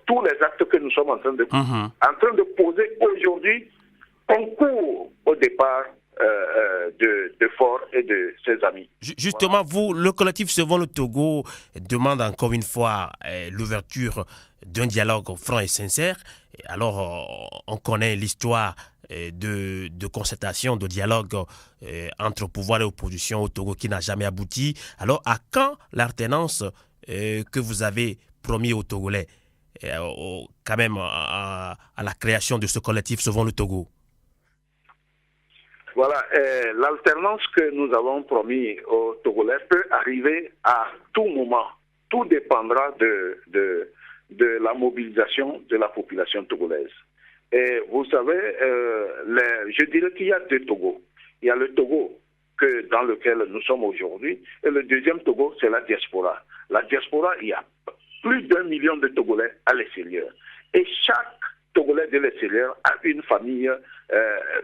[SPEAKER 8] tous les actes que nous sommes en train de poser aujourd'hui concourent au départ de Faure et de ses amis.
[SPEAKER 2] Justement, vous, le collectif Sauvons le Togo demande encore une fois l'ouverture d'un dialogue franc et sincère. Alors, on connaît l'histoire de concertation, de dialogue entre pouvoir et opposition au Togo qui n'a jamais abouti. Alors, à quand l'alternance que vous avez promis aux Togolais, quand même à la création de ce collectif Sauvons le Togo?
[SPEAKER 8] Voilà, l'alternance que nous avons promis aux Togolais peut arriver à tout moment. Tout dépendra de la mobilisation de la population togolaise. Et vous savez, je dirais qu'il y a deux Togos. Il y a le Togo dans lequel nous sommes aujourd'hui, et le deuxième Togo, c'est la diaspora. La diaspora, il y a plus d'1 million de Togolais à l'extérieur. Et chaque Togolais de l'extérieur a une famille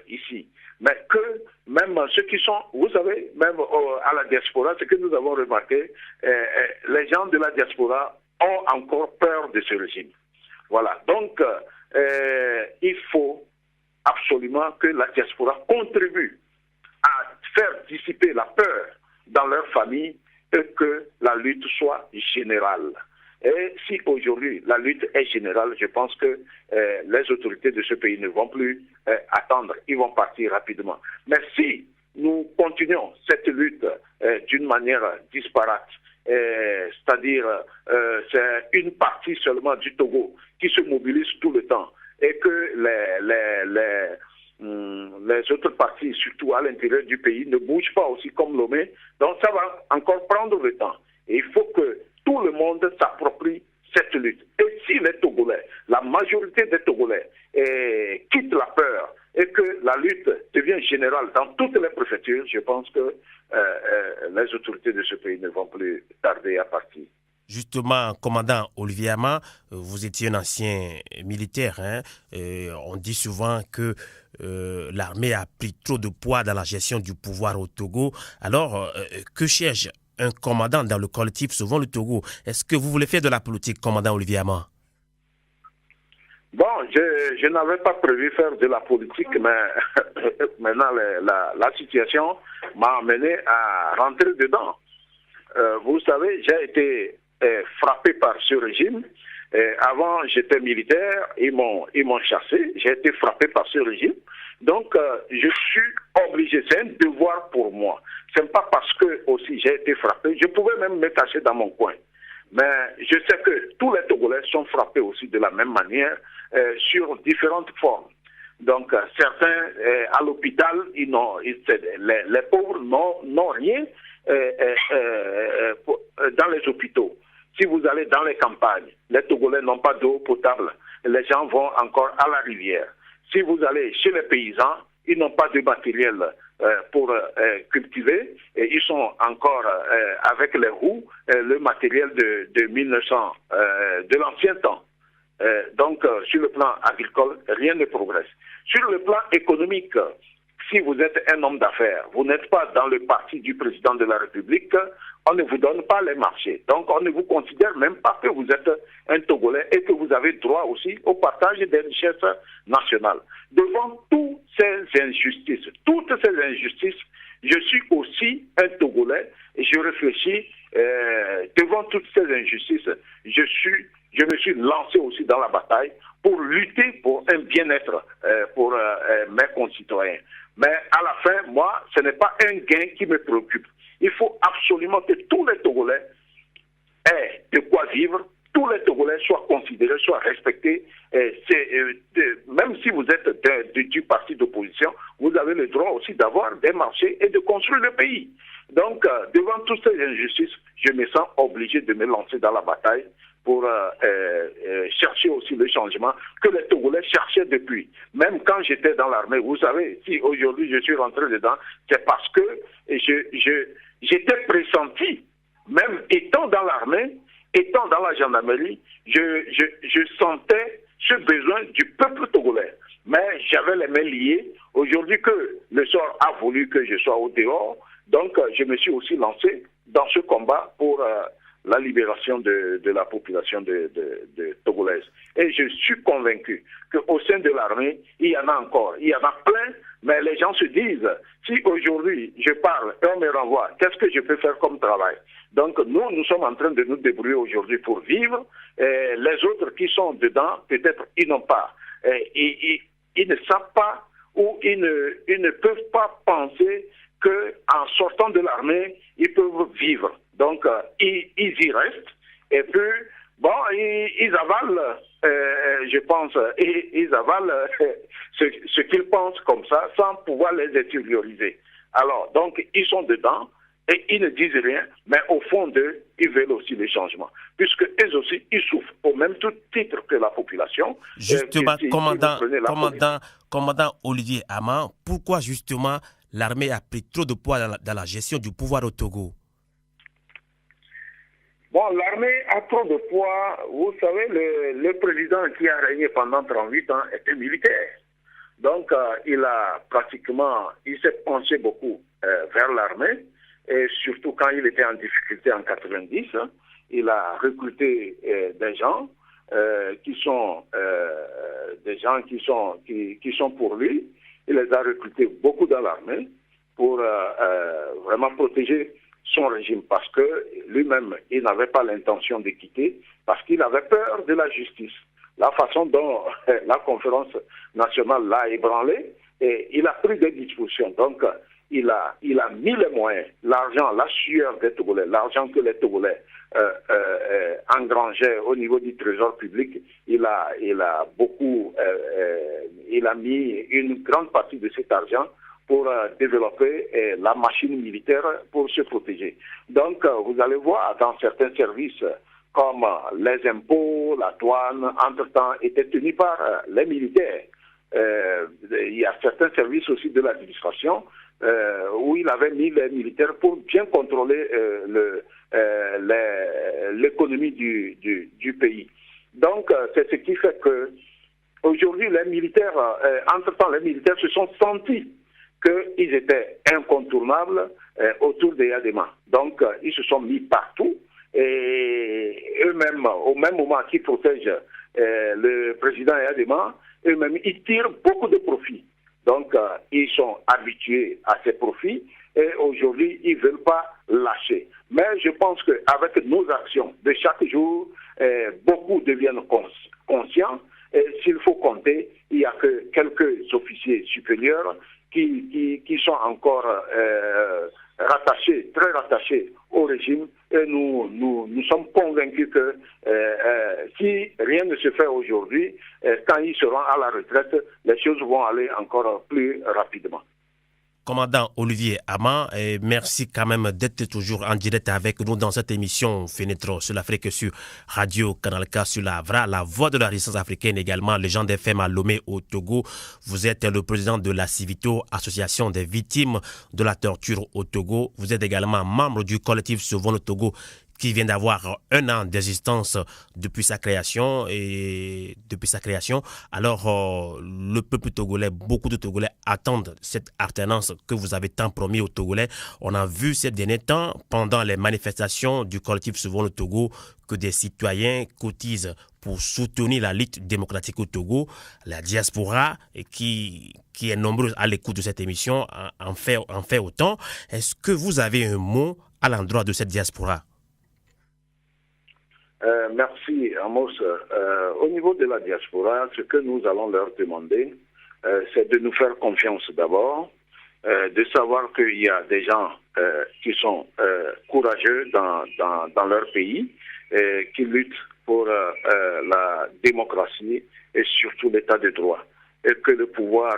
[SPEAKER 8] ici. Mais que même ceux qui sont, vous savez, même à la diaspora, ce que nous avons remarqué, les gens de la diaspora ont encore peur de ce régime. Voilà. Donc, il faut absolument que la diaspora contribue à faire dissiper la peur dans leur famille et que la lutte soit générale. Et si aujourd'hui la lutte est générale, je pense que les autorités de ce pays ne vont plus attendre, ils vont partir rapidement. Mais si nous continuons cette lutte d'une manière disparate, c'est-à-dire c'est une partie seulement du Togo qui se mobilise tout le temps et que les autres parties, surtout à l'intérieur du pays, ne bougent pas aussi comme Lomé, donc ça va encore prendre le temps. Et il faut que tout le monde s'approprie cette lutte. Et si les Togolais, la majorité des Togolais, quittent la peur et que la lutte devient générale dans toutes les préfectures, je pense que les autorités de ce pays ne vont plus tarder à partir.
[SPEAKER 2] Justement, commandant Olivier Ama, vous étiez un ancien militaire. On dit souvent que l'armée a pris trop de poids dans la gestion du pouvoir au Togo. Alors, que cherche un commandant dans le collectif Sauvons le Togo? Est-ce que vous voulez faire de la politique, commandant Olivier Ama?
[SPEAKER 8] Bon, je n'avais pas prévu faire de la politique, mais maintenant la situation m'a amené à rentrer dedans. Vous savez, j'ai été frappé par ce régime. Avant, j'étais militaire, ils m'ont chassé. J'ai été frappé par ce régime. Donc, je suis obligé, c'est un devoir pour moi. Ce n'est pas parce que aussi j'ai été frappé, je pouvais même me cacher dans mon coin. Mais je sais que tous les Togolais sont frappés aussi de la même manière, sur différentes formes. Donc, certains à l'hôpital, les pauvres n'ont rien dans les hôpitaux. Si vous allez dans les campagnes, les Togolais n'ont pas d'eau potable. Les gens vont encore à la rivière. Si vous allez chez les paysans, ils n'ont pas de matériel pour cultiver. Et ils sont encore avec les roues, le matériel de 1900, de l'ancien temps. Donc, sur le plan agricole, rien ne progresse. Sur le plan économique, si vous êtes un homme d'affaires, vous n'êtes pas dans le parti du président de la République, on ne vous donne pas les marchés. Donc, on ne vous considère même pas que vous êtes un Togolais et que vous avez droit aussi au partage des richesses nationales. Devant toutes ces injustices, je suis aussi un Togolais et je réfléchis devant toutes ces injustices. Je me suis lancé aussi dans la bataille pour lutter pour un bien-être pour mes concitoyens. Mais à la fin, moi, ce n'est pas un gain qui me préoccupe. Il faut absolument que tous les Togolais aient de quoi vivre, tous les Togolais soient considérés, soient respectés. Même si vous êtes du parti d'opposition, vous avez le droit aussi d'avoir des marchés et de construire le pays. Donc, devant toutes ces injustices, je me sens obligé de me lancer dans la bataille pour chercher aussi le changement que les Togolais cherchaient depuis. Même quand j'étais dans l'armée, vous savez, si aujourd'hui je suis rentré dedans, c'est parce que j'étais pressenti, même étant dans l'armée, étant dans la gendarmerie, je sentais ce besoin du peuple togolais. Mais j'avais les mains liées. Aujourd'hui que le sort a voulu que je sois au dehors, donc je me suis aussi lancé dans ce combat pour la libération de la population de togolaise. Et je suis convaincu qu'au sein de l'armée, il y en a encore, il y en a plein, mais les gens se disent, si aujourd'hui je parle et on me renvoie, qu'est-ce que je peux faire comme travail? Donc nous sommes en train de nous débrouiller aujourd'hui pour vivre. Et les autres qui sont dedans, peut-être ils n'ont pas. Ils ne savent pas ou ils ne peuvent pas penser qu'en sortant de l'armée, ils peuvent vivre. Donc, ils y restent et puis, bon, ils avalent, je pense, ils avalent ce qu'ils pensent comme ça sans pouvoir les extérioriser. Alors, donc, ils sont dedans et ils ne disent rien, mais au fond d'eux, ils veulent aussi les changements. Puisque eux aussi, ils souffrent au même titre que la population.
[SPEAKER 2] Justement, commandant Olivier Ama, pourquoi justement l'armée a pris trop de poids dans la gestion du pouvoir au Togo?
[SPEAKER 8] Bon, l'armée a trop de poids. Vous savez, le président qui a régné pendant 38 ans était militaire. Donc, il s'est penché beaucoup vers l'armée. Et surtout quand il était en difficulté en 90, il a recruté des gens qui sont pour lui. Il les a recrutés beaucoup dans l'armée pour vraiment protéger son régime, parce que lui-même, il n'avait pas l'intention de quitter, parce qu'il avait peur de la justice. La façon dont la conférence nationale l'a ébranlé, et il a pris des dispositions. Donc, il a mis les moyens, l'argent, la sueur des Togolais, l'argent que les Togolais engrangeaient au niveau du trésor public, il a mis une grande partie de cet argent pour développer la machine militaire pour se protéger. Donc, vous allez voir, dans certains services, comme les impôts, la douane, entre-temps, étaient tenus par les militaires. Il y a certains services aussi de l'administration où il avait mis les militaires pour bien contrôler l'économie du pays. Donc, c'est ce qui fait que aujourd'hui, les militaires, entre-temps, les militaires se sont sentis qu'ils étaient incontournables autour des Yadema. Donc, ils se sont mis partout et eux-mêmes, au même moment qu'ils protègent le président Yadema, eux-mêmes, ils tirent beaucoup de profits. Donc, ils sont habitués à ces profits et aujourd'hui, ils ne veulent pas lâcher. Mais je pense qu'avec nos actions de chaque jour, beaucoup deviennent conscients. Et s'il faut compter, il n'y a que quelques officiers supérieurs qui sont encore très rattachés au régime. Et nous sommes convaincus que si rien ne se fait aujourd'hui, quand ils seront à la retraite, les choses vont aller encore plus rapidement.
[SPEAKER 2] Commandant Olivier Ama, merci quand même d'être toujours en direct avec nous dans cette émission Fenêtre sur l'Afrique sur Radio Canal K sur la VRA, la voix de la résistance africaine également, les gens des FM à Lomé au Togo. Vous êtes le président de la Civito, association des victimes de la torture au Togo. Vous êtes également membre du collectif Sauvons le Togo, qui vient d'avoir 1 an d'existence depuis sa création. Alors, le peuple togolais, beaucoup de Togolais attendent cette alternance que vous avez tant promis aux Togolais. On a vu ces derniers temps, pendant les manifestations du collectif Sauvons le Togo, que des citoyens cotisent pour soutenir la lutte démocratique au Togo. La diaspora, qui est nombreuse à l'écoute de cette émission, en fait autant. Est-ce que vous avez un mot à l'endroit de cette diaspora?
[SPEAKER 8] Merci, Amos. Au niveau de la diaspora, ce que nous allons leur demander, c'est de nous faire confiance d'abord, de savoir qu'il y a des gens qui sont courageux dans leur pays, qui luttent pour la démocratie et surtout l'état de droit, et que le pouvoir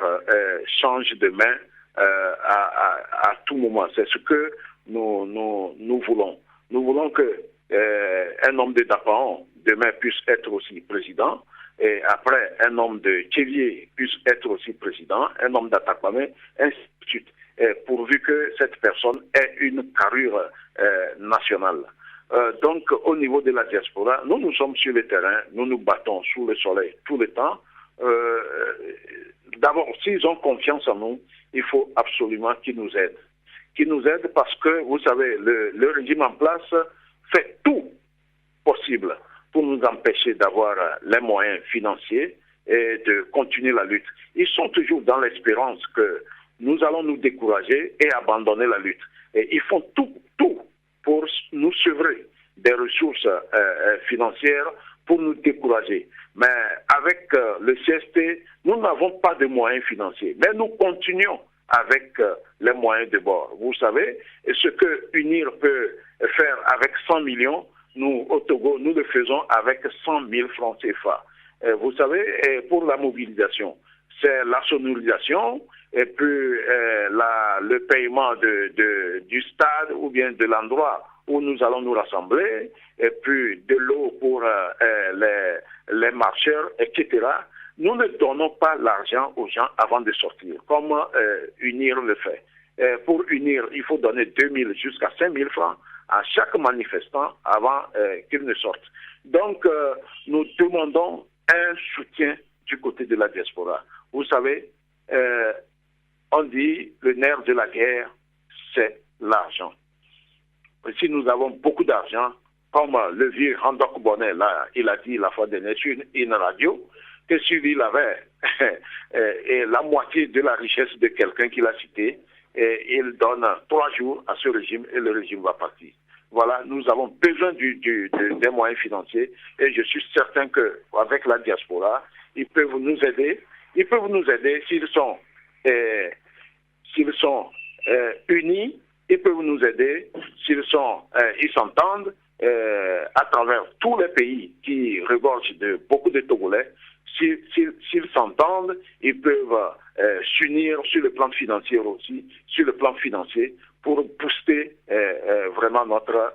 [SPEAKER 8] change de main à tout moment. C'est ce que nous voulons. Nous voulons que un homme de Dapaon demain puisse être aussi président, et après un homme de Tchélier puisse être aussi président, un homme d'Atakwame, ainsi de suite, pourvu que cette personne ait une carrure nationale. Donc, au niveau de la diaspora, nous sommes sur le terrain, nous nous battons sous le soleil tout le temps. D'abord, s'ils ont confiance en nous, il faut absolument qu'ils nous aident. Qu'ils nous aident parce que, vous savez, le régime en place fait tout possible pour nous empêcher d'avoir les moyens financiers et de continuer la lutte. Ils sont toujours dans l'espérance que nous allons nous décourager et abandonner la lutte. Et ils font tout pour nous sevrer des ressources financières pour nous décourager. Mais avec le CST, nous n'avons pas de moyens financiers. Mais nous continuons avec les moyens de bord. Vous savez, ce que UNIR peut faire avec 100 millions, nous, au Togo, nous le faisons avec 100 000 francs CFA. Vous savez, pour la mobilisation, c'est la sonorisation et puis le paiement du stade ou bien de l'endroit où nous allons nous rassembler, et puis de l'eau pour les marcheurs, etc. Nous ne donnons pas l'argent aux gens avant de sortir, comme UNIR le fait. Pour UNIR, il faut donner 2 000 jusqu'à 5 000 francs à chaque manifestant avant qu'il ne sorte. Donc, nous demandons un soutien du côté de la diaspora. Vous savez, on dit le nerf de la guerre, c'est l'argent. Si nous avons beaucoup d'argent, comme le vieux Handok Bonnet, là, il a dit la fois dernière sur une radio, que s'il avait et la moitié de la richesse de quelqu'un qu'il a cité, et il donne 3 jours à ce régime et le régime va partir. Voilà, nous avons besoin des moyens financiers et je suis certain qu'avec la diaspora, ils peuvent nous aider. Ils peuvent nous aider s'ils sont unis. Ils peuvent nous aider s'ils s'entendent à travers tous les pays qui regorgent de beaucoup de Togolais. S'ils s'entendent, ils peuvent s'unir sur le plan financier aussi, sur le plan financier, pour booster vraiment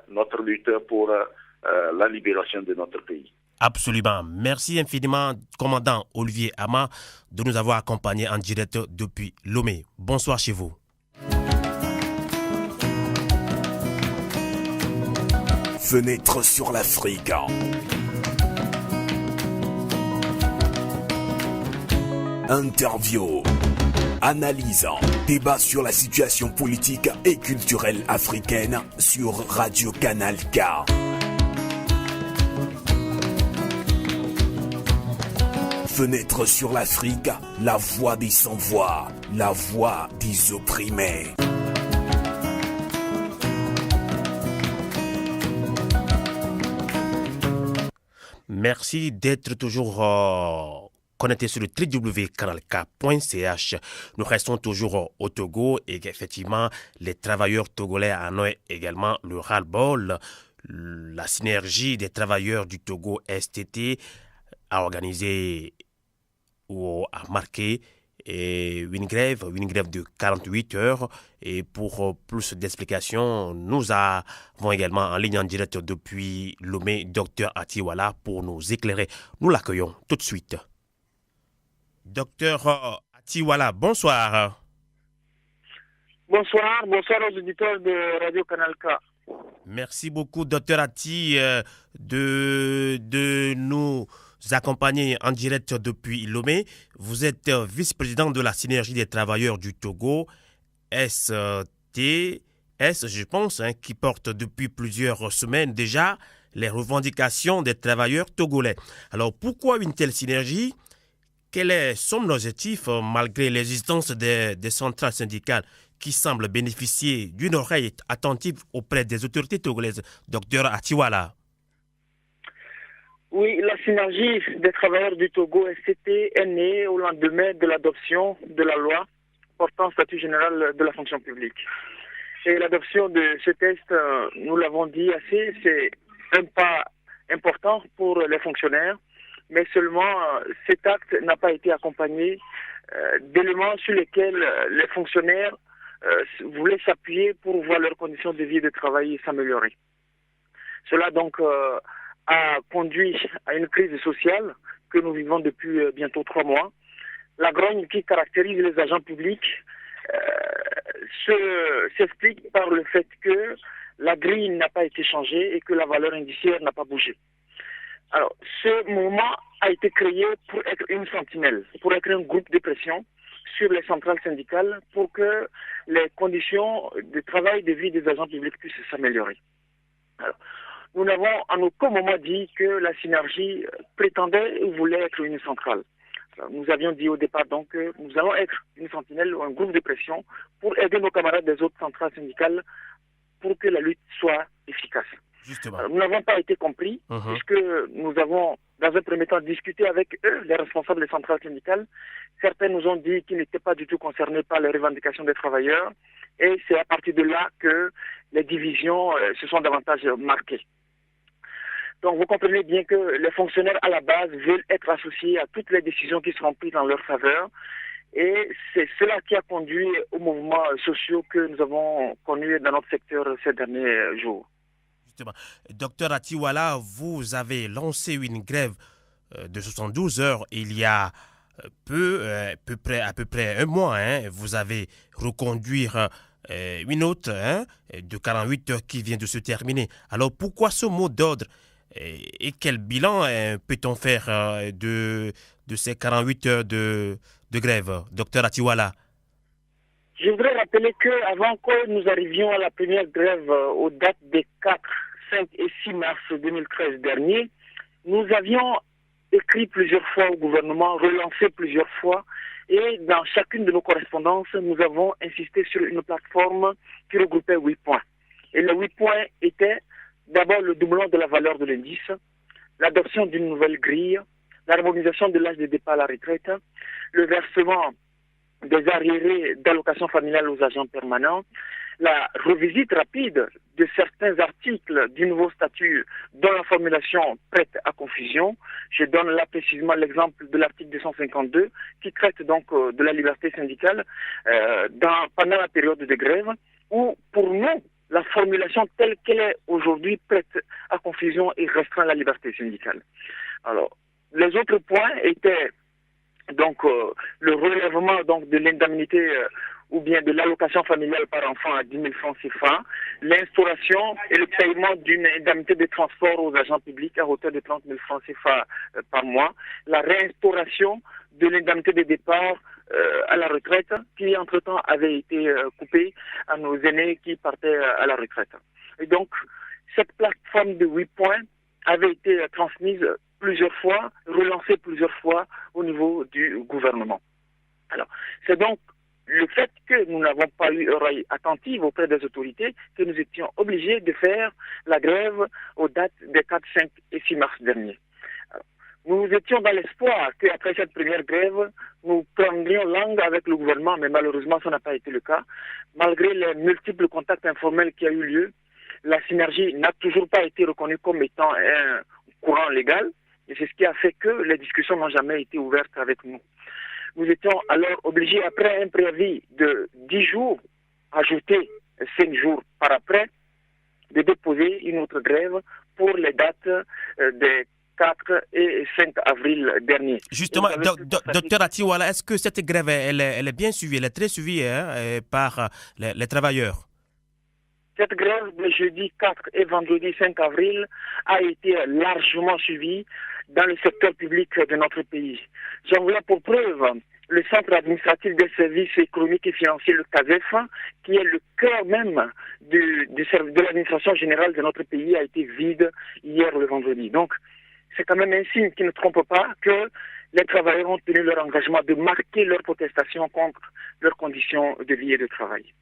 [SPEAKER 8] notre lutte pour la libération de notre pays.
[SPEAKER 2] Absolument. Merci infiniment, commandant Olivier Ama, de nous avoir accompagnés en direct depuis Lomé. Bonsoir chez vous.
[SPEAKER 9] Fenêtre sur l'Afrique. Interview, analyse, débat sur la situation politique et culturelle africaine sur Radio Canal K. Fenêtre sur l'Afrique, la voix des sans-voix, la voix des opprimés.
[SPEAKER 2] Merci d'être toujours connectés sur le www.canalk.ch. Nous restons toujours au Togo et effectivement, les travailleurs togolais en ont également le ras-le-bol. La synergie des travailleurs du Togo STT a organisé ou a marqué une grève de 48 heures. Et pour plus d'explications, nous avons également en ligne en direct depuis Lomé Dr Atiwala pour nous éclairer. Nous l'accueillons tout de suite. Dr Atiwala, bonsoir.
[SPEAKER 10] Bonsoir aux auditeurs de Radio Canal K.
[SPEAKER 2] Merci beaucoup, Dr Ati, de nous accompagner en direct depuis Lomé. Vous êtes vice-président de la Synergie des travailleurs du Togo, STS, je pense, qui porte depuis plusieurs semaines déjà les revendications des travailleurs togolais. Alors, pourquoi une telle synergie? Quel est son objectif malgré l'existence des centrales syndicales qui semblent bénéficier d'une oreille attentive auprès des autorités togolaises? Docteur Atiwala.
[SPEAKER 10] Oui, la synergie des travailleurs du Togo STT est née au lendemain de l'adoption de la loi portant statut général de la fonction publique. Et l'adoption de ce texte, nous l'avons dit assez, c'est un pas important pour les fonctionnaires, mais seulement cet acte n'a pas été accompagné d'éléments sur lesquels les fonctionnaires voulaient s'appuyer pour voir leurs conditions de vie et de travail s'améliorer. Cela donc a conduit à une crise sociale que nous vivons depuis bientôt 3 mois. La grogne qui caractérise les agents publics s'explique par le fait que la grille n'a pas été changée et que la valeur indiciaire n'a pas bougé. Alors, ce mouvement a été créé pour être une sentinelle, pour être un groupe de pression sur les centrales syndicales pour que les conditions de travail, de vie des agents publics puissent s'améliorer. Alors, nous n'avons en aucun moment dit que la synergie prétendait ou voulait être une centrale. Alors, nous avions dit au départ donc que nous allons être une sentinelle ou un groupe de pression pour aider nos camarades des autres centrales syndicales pour que la lutte soit efficace. Alors, nous n'avons pas été compris puisque nous avons dans un premier temps discuté avec eux, les responsables des centrales syndicales. Certains nous ont dit qu'ils n'étaient pas du tout concernés par les revendications des travailleurs et c'est à partir de là que les divisions se sont davantage marquées. Donc vous comprenez bien que les fonctionnaires à la base veulent être associés à toutes les décisions qui seront prises en leur faveur. Et c'est cela qui a conduit aux mouvements sociaux que nous avons connus dans notre secteur ces derniers jours.
[SPEAKER 2] Justement. Docteur Atiwala, vous avez lancé une grève de 72 heures il y a à peu près un mois. Vous avez reconduire une autre de 48 heures qui vient de se terminer. Alors pourquoi ce mot d'ordre et quel bilan peut-on faire de ces 48 heures de grève, docteur Atiwala?
[SPEAKER 10] Je voudrais rappeler qu'avant que nous arrivions à la première grève aux dates des 4, 5 et 6 mars 2013 dernier, nous avions écrit plusieurs fois au gouvernement, relancé plusieurs fois, et dans chacune de nos correspondances, nous avons insisté sur une plateforme qui regroupait 8 points. Et les 8 points étaient d'abord le doublement de la valeur de l'indice, l'adoption d'une nouvelle grille, l'harmonisation de l'âge de départ à la retraite, le versement des arriérés d'allocation familiale aux agents permanents, la revisite rapide de certains articles du nouveau statut dont la formulation prête à confusion. Je donne là précisément l'exemple de l'article 252 qui traite donc de la liberté syndicale pendant la période de grève, où pour nous, la formulation telle qu'elle est aujourd'hui prête à confusion et restreint la liberté syndicale. Alors, les autres points étaient donc le relèvement donc de l'indemnité ou bien de l'allocation familiale par enfant à 10 000 francs CFA, l'instauration et le paiement d'une indemnité de transport aux agents publics à hauteur de 30 000 francs CFA par mois, la réinstauration de l'indemnité de départ à la retraite qui entre-temps avait été coupée à nos aînés qui partaient à la retraite. Et donc, cette plateforme de 8 points avait été transmise plusieurs fois, relancée plusieurs fois au niveau du gouvernement. Alors, c'est donc le fait que nous n'avons pas eu oreille attentive auprès des autorités que nous étions obligés de faire la grève aux dates des 4, 5 et 6 mars dernier. Alors, nous étions dans l'espoir qu'après cette première grève, nous prendrions langue avec le gouvernement, mais malheureusement, ça n'a pas été le cas. Malgré les multiples contacts informels qui ont eu lieu, la synergie n'a toujours pas été reconnue comme étant un courant légal, et c'est ce qui a fait que les discussions n'ont jamais été ouvertes avec nous. Nous étions alors obligés, après un préavis de 10 jours, ajouté 5 jours par après, de déposer une autre grève pour les dates des 4 et 5 avril dernier.
[SPEAKER 2] Justement, docteur Atiwala, est-ce que cette grève, elle est bien suivie, elle est très suivie par les travailleurs?
[SPEAKER 10] Cette grève de jeudi 4 et vendredi 5 avril a été largement suivie dans le secteur public de notre pays. J'en voulais pour preuve le centre administratif des services économiques et financiers, le CASEF, qui est le cœur même de l'administration générale de notre pays, a été vide hier le vendredi. Donc, c'est quand même un signe qui ne trompe pas que les travailleurs ont tenu leur engagement de marquer leur protestation contre leurs conditions de vie et de travail.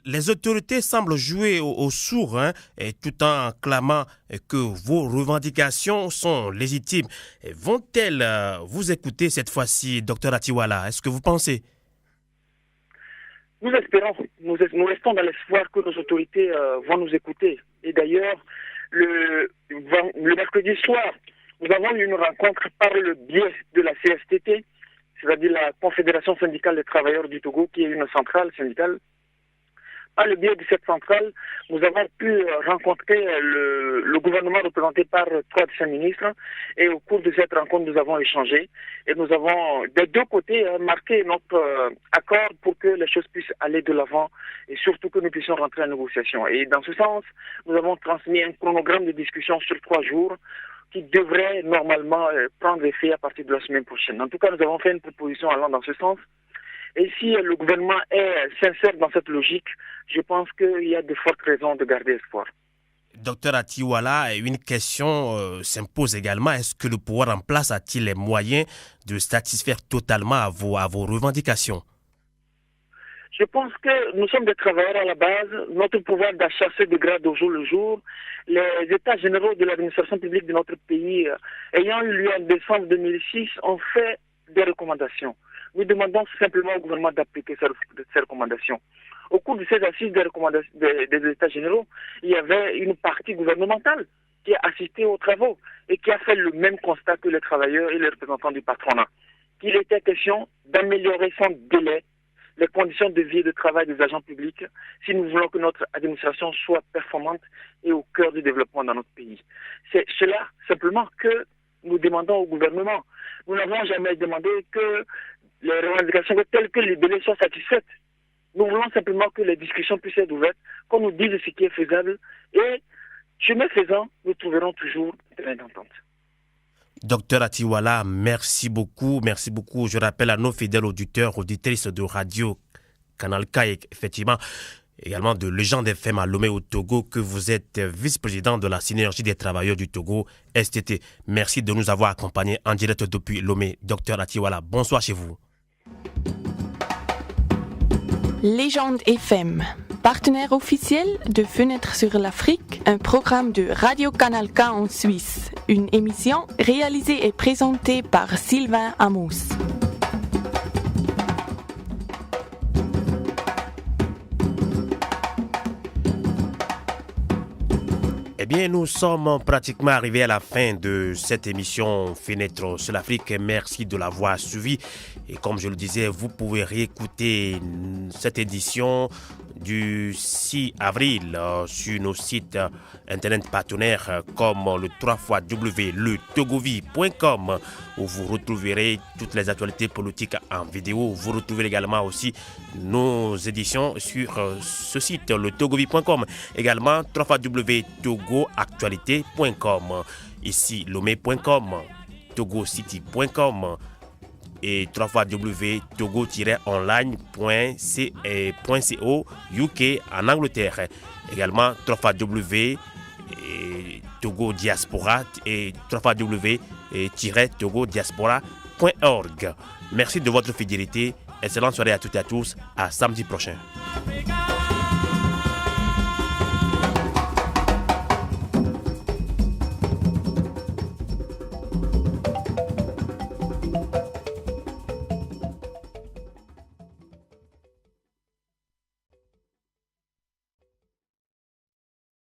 [SPEAKER 2] Les autorités semblent jouer au sourd, et tout en clamant que vos revendications sont légitimes. Vont-elles vous écouter cette fois-ci, docteur Atiwala? Est-ce que vous pensez?
[SPEAKER 10] Nous espérons. Nous restons dans l'espoir que nos autorités vont nous écouter. Et d'ailleurs, le mercredi soir, nous avons eu une rencontre par le biais de la CSTT, c'est-à-dire la Confédération syndicale des travailleurs du Togo, qui est une centrale syndicale, par le biais de cette centrale, nous avons pu rencontrer le gouvernement représenté par 3 de ses ministres. Et au cours de cette rencontre, nous avons échangé. Et nous avons, des deux côtés, marqué notre accord pour que les choses puissent aller de l'avant et surtout que nous puissions rentrer en négociation. Et dans ce sens, nous avons transmis un chronogramme de discussion sur 3 jours qui devrait normalement prendre effet à partir de la semaine prochaine. En tout cas, nous avons fait une proposition allant dans ce sens. Et si le gouvernement est sincère dans cette logique, je pense qu'il y a de fortes raisons de garder espoir.
[SPEAKER 2] Docteur Atiwala, une question s'impose également. Est-ce que le pouvoir en place a-t-il les moyens de satisfaire totalement à vos revendications?
[SPEAKER 10] Je pense que nous sommes des travailleurs à la base. Notre pouvoir d'achat se dégrade au jour le jour. Les états généraux de l'administration publique de notre pays, ayant eu lieu en décembre 2006, ont fait des recommandations. Nous demandons simplement au gouvernement d'appliquer ces recommandations. Au cours de ces assises des états généraux, il y avait une partie gouvernementale qui a assisté aux travaux et qui a fait le même constat que les travailleurs et les représentants du patronat. Qu'il était question d'améliorer sans délai les conditions de vie et de travail des agents publics si nous voulons que notre administration soit performante et au cœur du développement dans notre pays. C'est cela simplement que nous demandons au gouvernement. Nous n'avons jamais demandé que les revendications telles que les délais soient satisfaites. Nous voulons simplement que les discussions puissent être ouvertes, qu'on nous dise ce qui est faisable et, chemin faisant, nous trouverons toujours un terrain d'entente.
[SPEAKER 2] Docteur Atiwala, merci beaucoup. Merci beaucoup. Je rappelle à nos fidèles auditeurs, auditrices de Radio Canal K et effectivement également de Légende FM à Lomé au Togo que vous êtes vice-président de la Synergie des travailleurs du Togo, STT. Merci de nous avoir accompagnés en direct depuis Lomé. Docteur Atiwala, bonsoir chez vous.
[SPEAKER 5] Légende FM, partenaire officiel de Fenêtre sur l'Afrique, un programme de Radio Canal K en Suisse. Une émission réalisée et présentée par Sylvain Amos.
[SPEAKER 2] Eh bien, nous sommes pratiquement arrivés à la fin de cette émission Fenêtre sur l'Afrique. Merci de l'avoir suivi. Et comme je le disais, vous pouvez réécouter cette édition du 6 avril sur nos sites internet partenaires comme le 3xw.letogovie.com où vous retrouverez toutes les actualités politiques en vidéo. Vous retrouverez également aussi nos éditions sur ce site, letogovie.com. Également 3xw.togoactualité.com. Ici, lomé.com, togocity.com et www.togo-online.co UK en Angleterre. Également www.togo-diaspora et www.togodiaspora.org. Merci de votre fidélité. Excellente soirée à toutes et à tous. À samedi prochain.